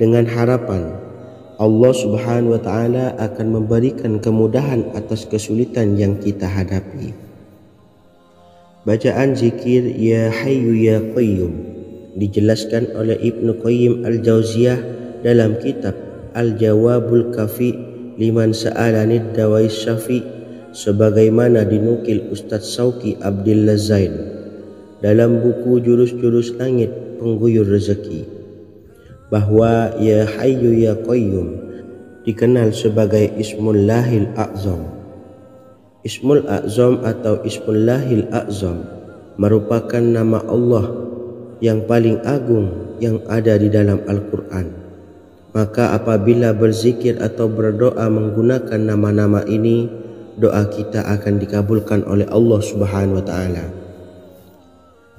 [SPEAKER 1] dengan harapan Allah Subhanahu wa Ta'ala akan memberikan kemudahan atas kesulitan yang kita hadapi. Bacaan zikir Ya Hayyu Ya Qayyum dijelaskan oleh Ibnu Qayyim Al-Jauziyah dalam kitab Al-Jawabul Kafi liman sa'alanid dawais syafi', sebagaimana dinukil Ustadz Sauki Abdillah Zain dalam buku Jurus-Jurus Langit Pengguyur Rezeki, bahwa Ya Hayyu Ya Qayyum dikenal sebagai Ismullahil A'zam. Ismul A'zam atau Ismullahil A'zam merupakan nama Allah yang paling agung yang ada di dalam Al-Quran. Maka apabila berzikir atau berdoa menggunakan nama-nama ini, doa kita akan dikabulkan oleh Allah Subhanahu wa Ta'ala.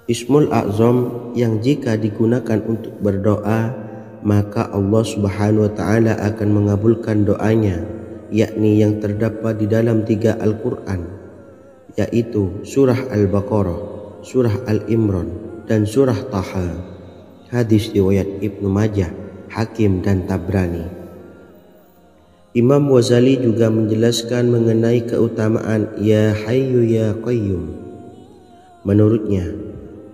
[SPEAKER 1] Ismul A'zam yang jika digunakan untuk berdoa, maka Allah Subhanahu wa Ta'ala akan mengabulkan doanya, yakni yang terdapat di dalam 3 Al-Quran, yaitu surah Al-Baqarah, surah Al-Imran, dan surah Taha. Hadis riwayat Ibnu Majah, Hakim, dan Tabrani. Imam Ghazali juga menjelaskan mengenai keutamaan Ya Hayyu Ya Qayyum. Menurutnya,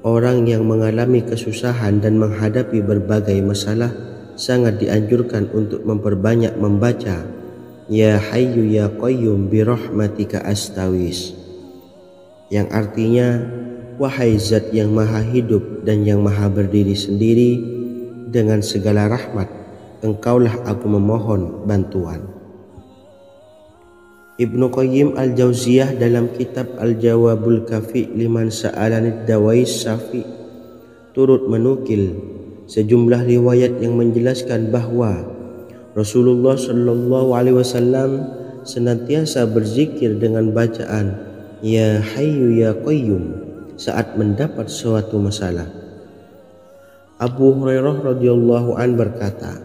[SPEAKER 1] orang yang mengalami kesusahan dan menghadapi berbagai masalah sangat dianjurkan untuk memperbanyak membaca Ya Hayyu Ya Qayyum bi rahmatika astawis, yang artinya, wahai zat yang maha hidup dan yang maha berdiri sendiri, dengan segala rahmat engkaulah aku memohon bantuan. Ibnu Qayyim Al-Jauziyah dalam kitab Al-Jawabul Kafi liman sa'alanid dawais syafi' turut menukil sejumlah riwayat yang menjelaskan bahwa Rasulullah SAW senantiasa berzikir dengan bacaan Ya Hayyu Ya Qayyum saat mendapat suatu masalah. Abu Hurairah radhiyallahu an berkata,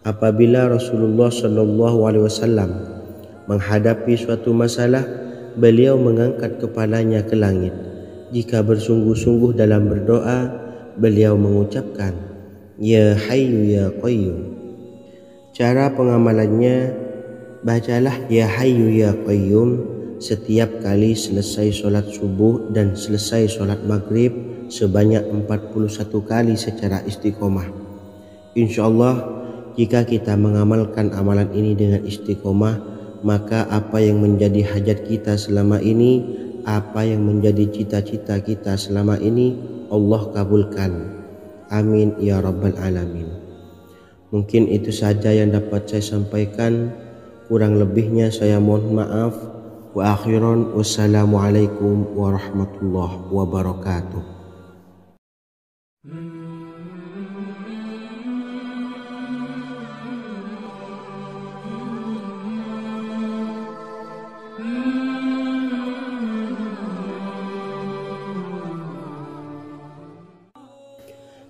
[SPEAKER 1] apabila Rasulullah SAW menghadapi suatu masalah, beliau mengangkat kepalanya ke langit. Jika bersungguh-sungguh dalam berdoa, beliau mengucapkan Ya Hayyu Ya Qayyum. Cara pengamalannya, bacalah Ya Hayyu Ya Qayyum setiap kali selesai sholat subuh dan selesai sholat maghrib sebanyak 41 kali secara istiqomah. Insyaallah, jika kita mengamalkan amalan ini dengan istiqomah, maka apa yang menjadi hajat kita selama ini, apa yang menjadi cita-cita kita selama ini, Allah kabulkan. Amin ya Rabbal Alamin. Mungkin itu saja yang dapat saya sampaikan. Kurang lebihnya saya mohon maaf. Wa akhiran, wassalamualaikum warahmatullahi wabarakatuh.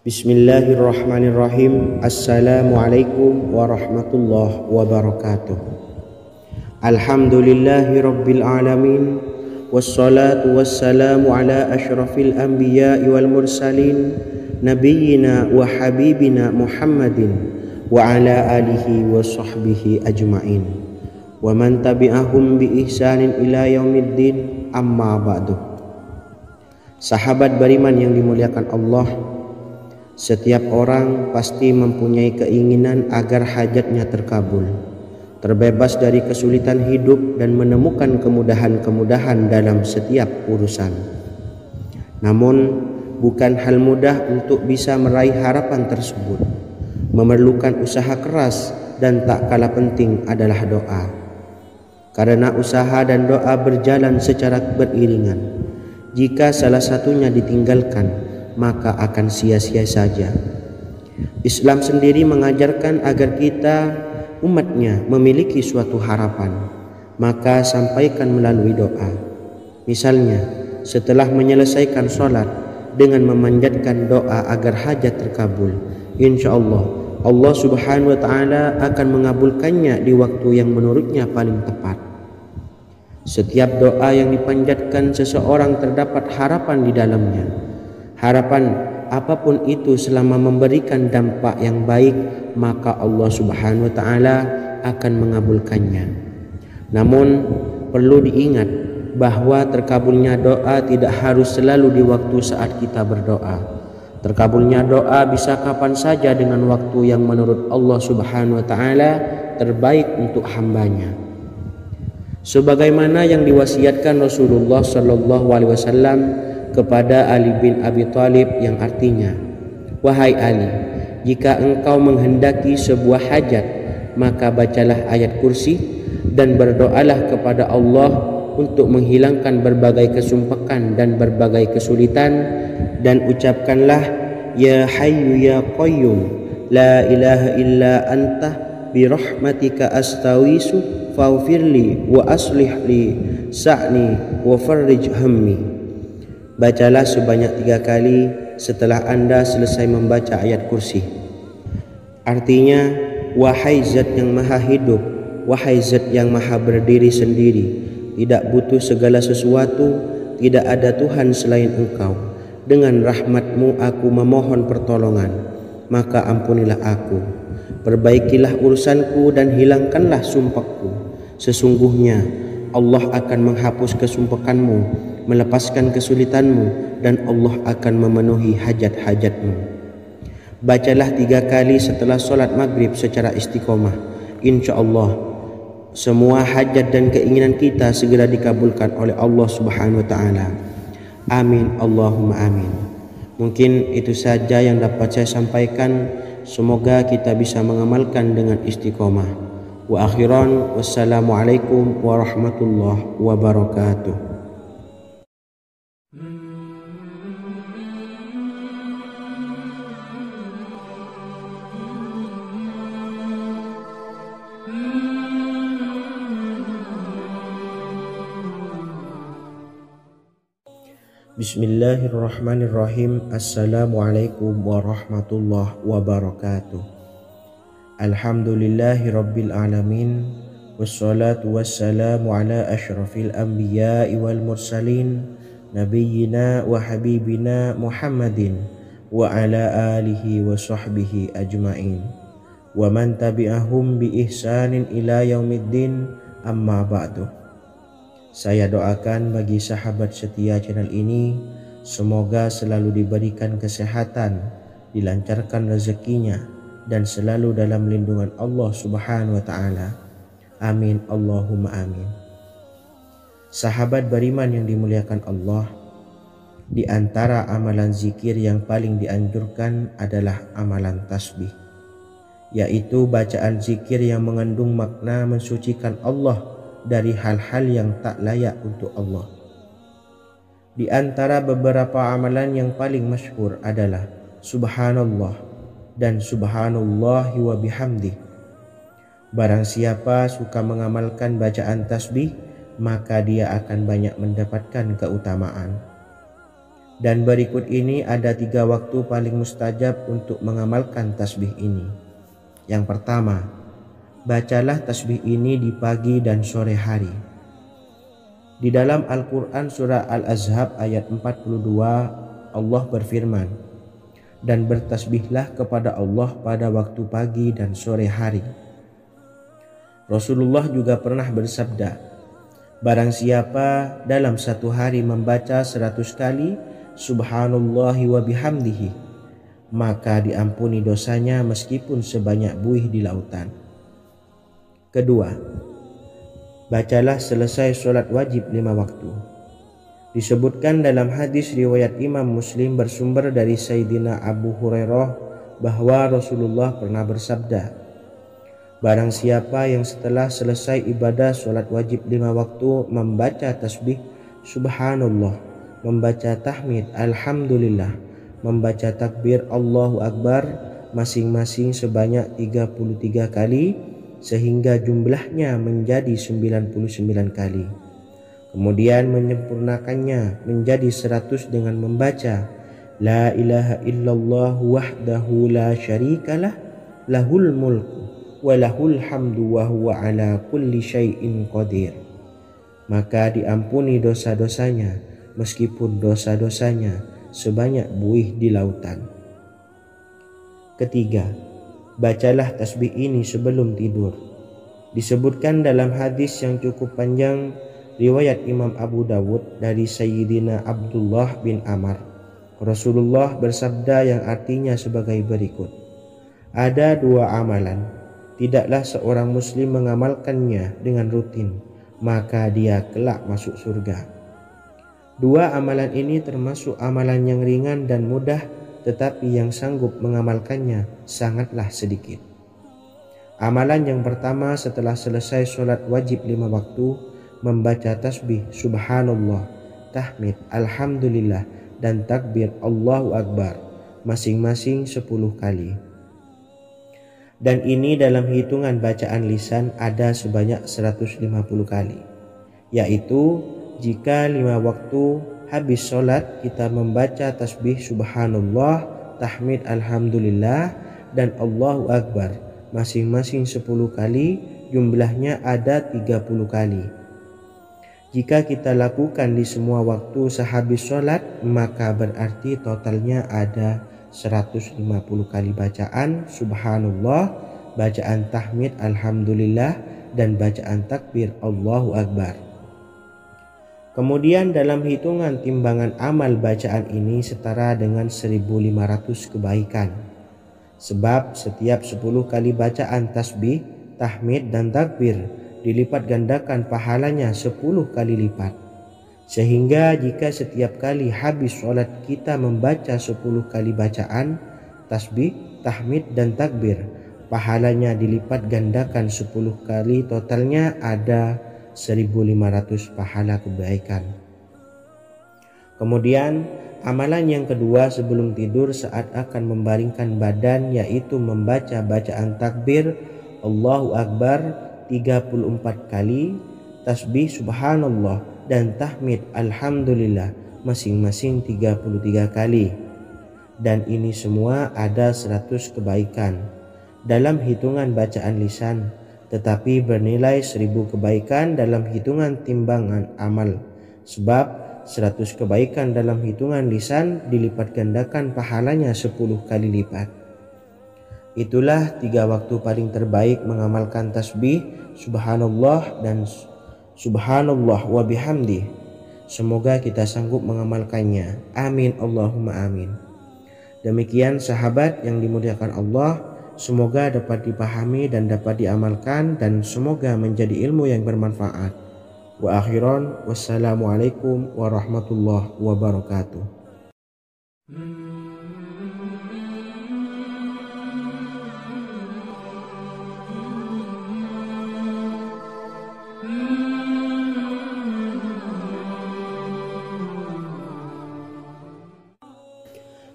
[SPEAKER 1] Bismillahirrahmanirrahim. Assalamualaikum warahmatullahi wabarakatuh. Alhamdulillahi Rabbil Alamin. Wassalatu wassalamu ala ashrafil anbiya'i wal mursalin Nabiyyina wa habibina Muhammadin wa ala alihi wa sahbihi ajma'in wa man tabi'ahum bi ihsanin ila yaumiddin, amma ba'du. Sahabat beriman yang dimuliakan Allah, setiap orang pasti mempunyai keinginan agar hajatnya terkabul, terbebas dari kesulitan hidup dan menemukan kemudahan-kemudahan dalam setiap urusan. Namun, bukan hal mudah untuk bisa meraih harapan tersebut. Memerlukan usaha keras dan tak kalah penting adalah doa. Karena usaha dan doa berjalan secara beriringan. Jika salah satunya ditinggalkan, maka akan sia-sia saja. Islam sendiri mengajarkan agar kita umatnya memiliki suatu harapan, maka sampaikan melalui doa. Misalnya, setelah menyelesaikan sholat dengan memanjatkan doa agar hajat terkabul, insya Allah subhanahu wa ta'ala akan mengabulkannya di waktu yang menurutnya paling tepat. Setiap doa yang dipanjatkan seseorang terdapat harapan di dalamnya. Harapan apapun itu selama memberikan dampak yang baik, maka Allah subhanahu wa ta'ala akan mengabulkannya. Namun perlu diingat bahwa terkabulnya doa tidak harus selalu di waktu saat kita berdoa. Terkabulnya doa bisa kapan saja dengan waktu yang menurut Allah subhanahu wa ta'ala terbaik untuk hambanya. Sebagaimana yang diwasiatkan Rasulullah sallallahu alaihi wasallam kepada Ali bin Abi Thalib, yang artinya, wahai Ali, jika engkau menghendaki sebuah hajat, maka bacalah ayat kursi dan berdoalah kepada Allah untuk menghilangkan berbagai kesumpakan dan berbagai kesulitan, dan ucapkanlah, ya hayyu ya qayyum la ilaha illa anta birahmatika astawisu faghfirli wa aslih li sa'ni wa farrij hammi. Bacalah sebanyak 3 kali setelah Anda selesai membaca ayat kursi. Artinya, wahai zat yang maha hidup, wahai zat yang maha berdiri sendiri, tidak butuh segala sesuatu, tidak ada Tuhan selain Engkau. Dengan rahmat-Mu aku memohon pertolongan, maka ampunilah aku. Perbaikilah urusanku dan hilangkanlah sumpahku. Sesungguhnya Allah akan menghapus kesumpahanmu, melepaskan kesulitanmu, dan Allah akan memenuhi hajat-hajatmu. Bacalah 3 kali setelah sholat maghrib secara istiqomah. Insya Allah semua hajat dan keinginan kita segera dikabulkan oleh Allah subhanahu wa ta'ala. Amin Allahumma amin. Mungkin itu saja yang dapat saya sampaikan. Semoga kita bisa mengamalkan dengan istiqomah. Wa akhiran, wassalamualaikum warahmatullahi wabarakatuh. Bismillahirrahmanirrahim. Assalamualaikum warahmatullahi wabarakatuh. Alhamdulillahi rabbil alamin. Wassalatu wassalamu ala ashrafil anbiya'i wal mursalin Nabiyyina wa habibina Muhammadin wa ala alihi wa sahbihi ajma'in wa man tabi'ahum bi ihsanin ila yaumiddin, amma ba'du. Saya doakan bagi sahabat setia channel ini, semoga selalu diberikan kesehatan, dilancarkan rezekinya, dan selalu dalam lindungan Allah subhanahu wa ta'ala. Amin Allahumma amin. Sahabat beriman yang dimuliakan Allah, di antara amalan zikir yang paling dianjurkan adalah amalan tasbih, yaitu bacaan zikir yang mengandung makna mensucikan Allah dari hal-hal yang tak layak untuk Allah. Di antara beberapa amalan yang paling masyhur adalah Subhanallah dan Subhanallahi wa bihamdih. Barang siapa suka mengamalkan bacaan tasbih, maka dia akan banyak mendapatkan keutamaan. Dan berikut ini ada 3 waktu paling mustajab untuk mengamalkan tasbih ini. Yang pertama, bacalah tasbih ini di pagi dan sore hari. Di dalam Al-Quran surah Al-Ahzab ayat 42 Allah berfirman, dan bertasbihlah kepada Allah pada waktu pagi dan sore hari. Rasulullah juga pernah bersabda, barang siapa dalam satu hari membaca 100 kali Subhanallahi wa bihamdihi, maka diampuni dosanya meskipun sebanyak buih di lautan. Kedua, bacalah selesai sholat wajib 5 waktu. Disebutkan dalam hadis riwayat Imam Muslim bersumber dari Sayyidina Abu Hurairah bahwa Rasulullah pernah bersabda, barang siapa yang setelah selesai ibadah sholat wajib 5 waktu membaca tasbih Subhanallah, membaca tahmid Alhamdulillah, membaca takbir Allahu Akbar masing-masing sebanyak 33 kali sehingga jumlahnya menjadi 99 kali. Kemudian menyempurnakannya menjadi 100 dengan membaca La ilaha illallah wahdahu la syarikalah lahul mulku wa lahul hamdu wa huwa ala kulli syai'in qadir. Maka diampuni dosa-dosanya meskipun dosa-dosanya sebanyak buih di lautan. Ketiga, bacalah tasbih ini sebelum tidur. Disebutkan dalam hadis yang cukup panjang riwayat Imam Abu Dawud dari Sayyidina Abdullah bin Amr, Rasulullah bersabda yang artinya sebagai berikut, ada 2 amalan, tidaklah seorang muslim mengamalkannya dengan rutin, maka dia kelak masuk surga. 2 amalan ini termasuk amalan yang ringan dan mudah, tetapi yang sanggup mengamalkannya sangatlah sedikit. Amalan yang pertama setelah selesai sholat wajib 5 waktu, membaca tasbih Subhanallah, tahmid Alhamdulillah, dan takbir Allahu Akbar masing-masing 10 kali. Dan ini dalam hitungan bacaan lisan ada sebanyak 150 kali, yaitu jika 5 waktu habis sholat kita membaca tasbih Subhanallah, tahmid Alhamdulillah, dan Allahu Akbar masing-masing 10 kali, jumlahnya ada 30 kali. Jika kita lakukan di semua waktu sehabis sholat, maka berarti totalnya ada 150 kali bacaan Subhanallah, bacaan tahmid Alhamdulillah, dan bacaan takbir Allahu Akbar. Kemudian dalam hitungan timbangan amal bacaan ini setara dengan 1500 kebaikan. Sebab setiap 10 kali bacaan tasbih, tahmid, dan takbir dilipat gandakan pahalanya 10 kali lipat. Sehingga jika setiap kali habis sholat kita membaca 10 kali bacaan tasbih, tahmid, dan takbir, pahalanya dilipat gandakan 10 kali, totalnya ada 1500 pahala kebaikan. Kemudian amalan yang kedua sebelum tidur saat akan membaringkan badan, yaitu membaca bacaan takbir Allahu Akbar 34 kali, tasbih Subhanallah, dan tahmid Alhamdulillah masing-masing 33 kali. Dan ini semua ada 100 kebaikan dalam hitungan bacaan lisan, tetapi bernilai 1000 kebaikan dalam hitungan timbangan amal. Sebab 100 kebaikan dalam hitungan lisan dilipat gandakan pahalanya 10 kali lipat. Itulah 3 waktu paling terbaik mengamalkan tasbih Subhanallah dan Subhanallah wa bihamdi. Semoga kita sanggup mengamalkannya. Amin Allahumma amin. Demikian sahabat yang dimuliakan Allah, semoga dapat dipahami dan dapat diamalkan, dan semoga menjadi ilmu yang bermanfaat. Wa akhiran, wassalamualaikum warahmatullahi wabarakatuh.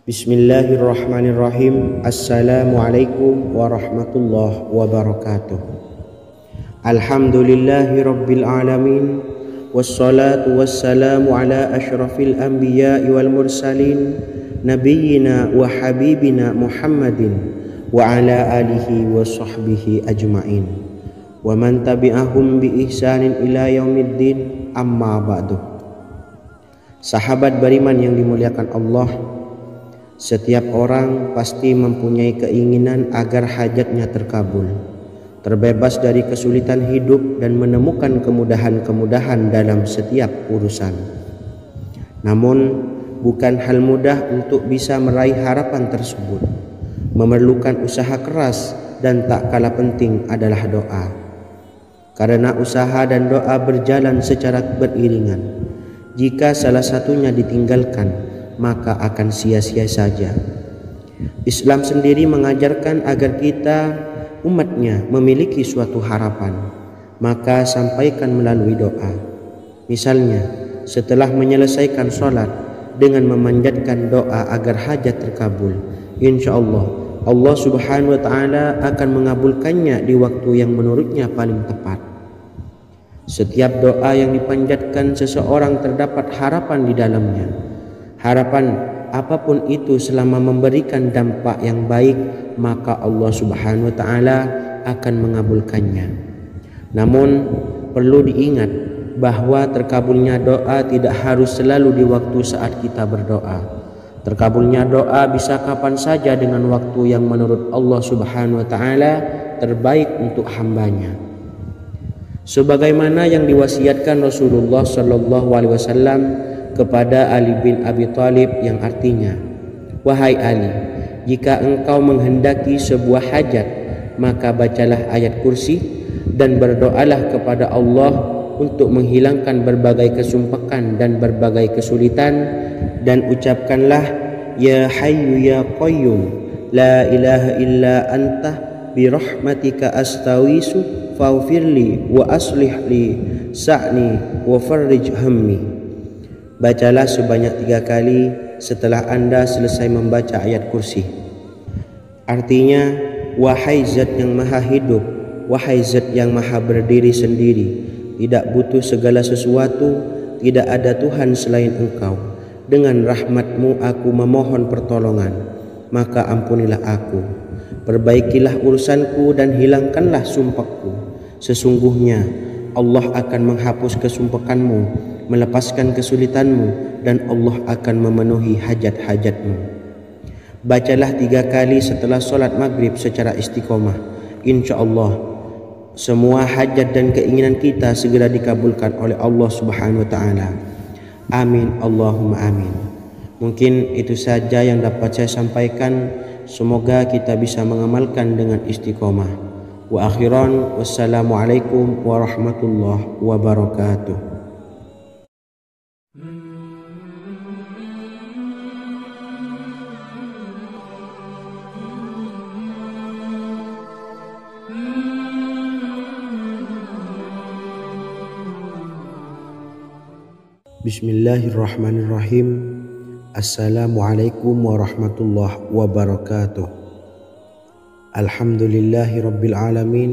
[SPEAKER 1] Bismillahirrahmanirrahim. Assalamualaikum warahmatullahi wabarakatuh. Alhamdulillahi rabbil alamin, wassalatu wassalamu ala ashrafil anbiya'i wal mursalin, nabiyyina wa habibina Muhammadin wa ala alihi wa sahbihi ajma'in. wa man tabi'ahum bi ihsanin ila yaumiddin, amma ba'du. Sahabat beriman yang dimuliakan Allah, setiap orang pasti mempunyai keinginan agar hajatnya terkabul, terbebas dari kesulitan hidup dan menemukan kemudahan-kemudahan dalam setiap urusan. Namun bukan hal mudah untuk bisa meraih harapan tersebut. Memerlukan usaha keras dan tak kalah penting adalah doa. Karena usaha dan doa berjalan secara beriringan. Jika salah satunya ditinggalkan, maka akan sia-sia saja. Islam sendiri mengajarkan agar kita umatnya memiliki suatu harapan, maka sampaikan melalui doa. Misalnya, setelah menyelesaikan sholat, dengan memanjatkan doa agar hajat terkabul, insya Allah Subhanahu wa ta'ala akan mengabulkannya di waktu yang menurutnya paling tepat. Setiap doa yang dipanjatkan seseorang terdapat harapan di dalamnya. Harapan apapun itu selama memberikan dampak yang baik, maka Allah Subhanahu wa ta'ala akan mengabulkannya. Namun perlu diingat bahwa terkabulnya doa tidak harus selalu di waktu saat kita berdoa. Terkabulnya doa bisa kapan saja dengan waktu yang menurut Allah Subhanahu wa ta'ala terbaik untuk hambanya. Sebagaimana yang diwasiatkan Rasulullah sallallahu alaihi wasallam kepada Ali bin Abi Thalib, yang artinya, "Wahai Ali, jika engkau menghendaki sebuah hajat, maka bacalah ayat kursi dan berdoalah kepada Allah untuk menghilangkan berbagai kesumpakan dan berbagai kesulitan, dan ucapkanlah, Ya Hayyu Ya Qayyum, La ilaha illa anta, birahmatika astawisu, faghfirli wa aslih li sa'ni wa farrij hammi." Bacalah sebanyak 3 kali setelah Anda selesai membaca ayat kursi. Artinya, wahai zat yang maha hidup, wahai zat yang maha berdiri sendiri, tidak butuh segala sesuatu, tidak ada Tuhan selain Engkau. Dengan rahmat-Mu aku memohon pertolongan, maka ampunilah aku. Perbaikilah urusanku dan hilangkanlah sumpahku. Sesungguhnya Allah akan menghapus kesumpahanmu, melepaskan kesulitanmu, dan Allah akan memenuhi hajat-hajatmu. Bacalah 3 kali setelah sholat maghrib secara istiqomah. Insya Allah semua hajat dan keinginan kita segera dikabulkan oleh Allah Subhanahu wa ta'ala. Amin Allahumma amin. Mungkin itu saja yang dapat saya sampaikan. Semoga kita bisa mengamalkan dengan istiqomah. Wa akhiran, wassalamualaikum warahmatullahi wabarakatuh. Bismillahirrahmanirrahim. Assalamualaikum warahmatullahi wabarakatuh. Alhamdulillahi rabbil alamin,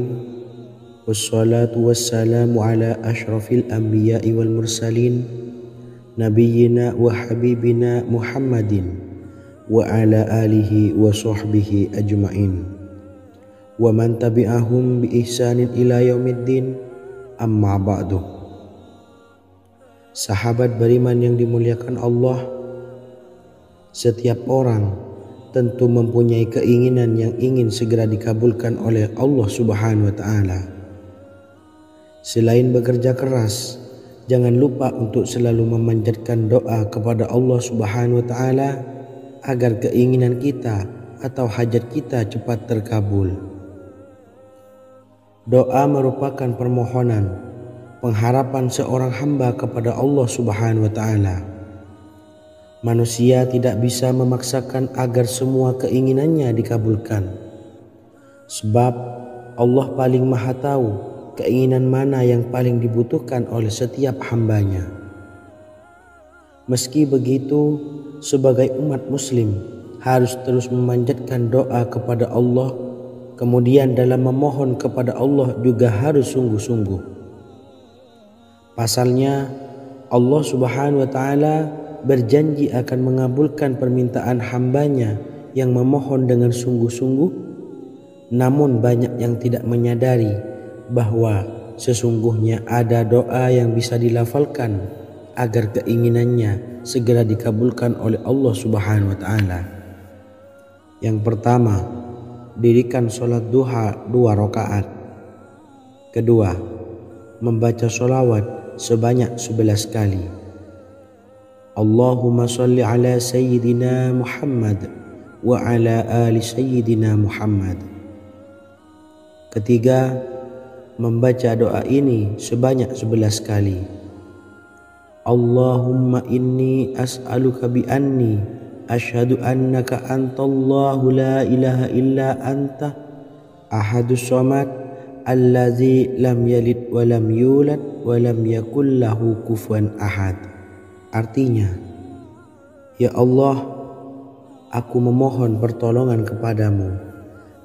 [SPEAKER 1] wassalatu wassalamu ala ashrafil anbiya'i wal mursalin, nabiyyina wa habibina Muhammadin wa ala alihi wa sahbihi ajma'in, wa man tabi'ahum bi ihsanin ila yaumiddin, amma ba'du. Sahabat beriman yang dimuliakan Allah, setiap orang tentu mempunyai keinginan yang ingin segera dikabulkan oleh Allah Subhanahu wa ta'ala. Selain bekerja keras, jangan lupa untuk selalu memanjatkan doa kepada Allah Subhanahu wa ta'ala agar keinginan kita atau hajat kita cepat terkabul. Doa merupakan permohonan, pengharapan seorang hamba kepada Allah Subhanahu wa ta'ala. Manusia tidak bisa memaksakan agar semua keinginannya dikabulkan, sebab Allah paling maha tahu keinginan mana yang paling dibutuhkan oleh setiap hambanya. Meski begitu, sebagai umat muslim harus terus memanjatkan doa kepada Allah, kemudian dalam memohon kepada Allah juga harus sungguh-sungguh. Pasalnya, Allah Subhanahu wa ta'ala berjanji akan mengabulkan permintaan hambanya yang memohon dengan sungguh-sungguh. Namun banyak yang tidak menyadari bahwa sesungguhnya ada doa yang bisa dilafalkan agar keinginannya segera dikabulkan oleh Allah Subhanahu wa taala. Yang pertama, dirikan sholat duha 2 rakaat. Kedua, membaca sholawat sebanyak 11 kali. Allahumma sholli ala sayyidina Muhammad wa ala ali sayyidina Muhammad. Ketiga, membaca doa ini sebanyak 11 kali. Allahumma inni as'aluka bi anni asyhadu annaka antallahu la ilaha illa anta ahadus samad allazi lam yalid wa lam yulad wa lam yakul lahu kufuwan ahad. Artinya, ya Allah, aku memohon pertolongan kepadamu.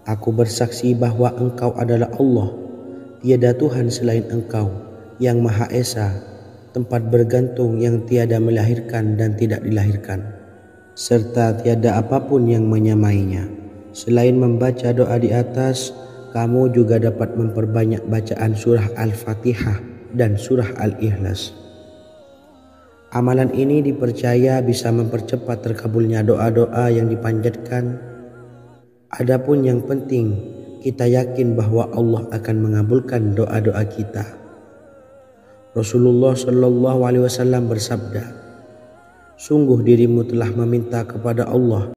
[SPEAKER 1] Aku bersaksi bahwa Engkau adalah Allah, tiada Tuhan selain Engkau, yang Maha Esa, tempat bergantung yang tiada melahirkan dan tidak dilahirkan, serta tiada apapun yang menyamainya. Selain membaca doa di atas, kamu juga dapat memperbanyak bacaan surah Al-Fatihah dan surah Al-Ikhlas. Amalan ini dipercaya bisa mempercepat terkabulnya doa-doa yang dipanjatkan. Adapun yang penting, kita yakin bahwa Allah akan mengabulkan doa-doa kita. Rasulullah Shallallahu Alaihi Wasallam bersabda, sungguh dirimu telah meminta kepada Allah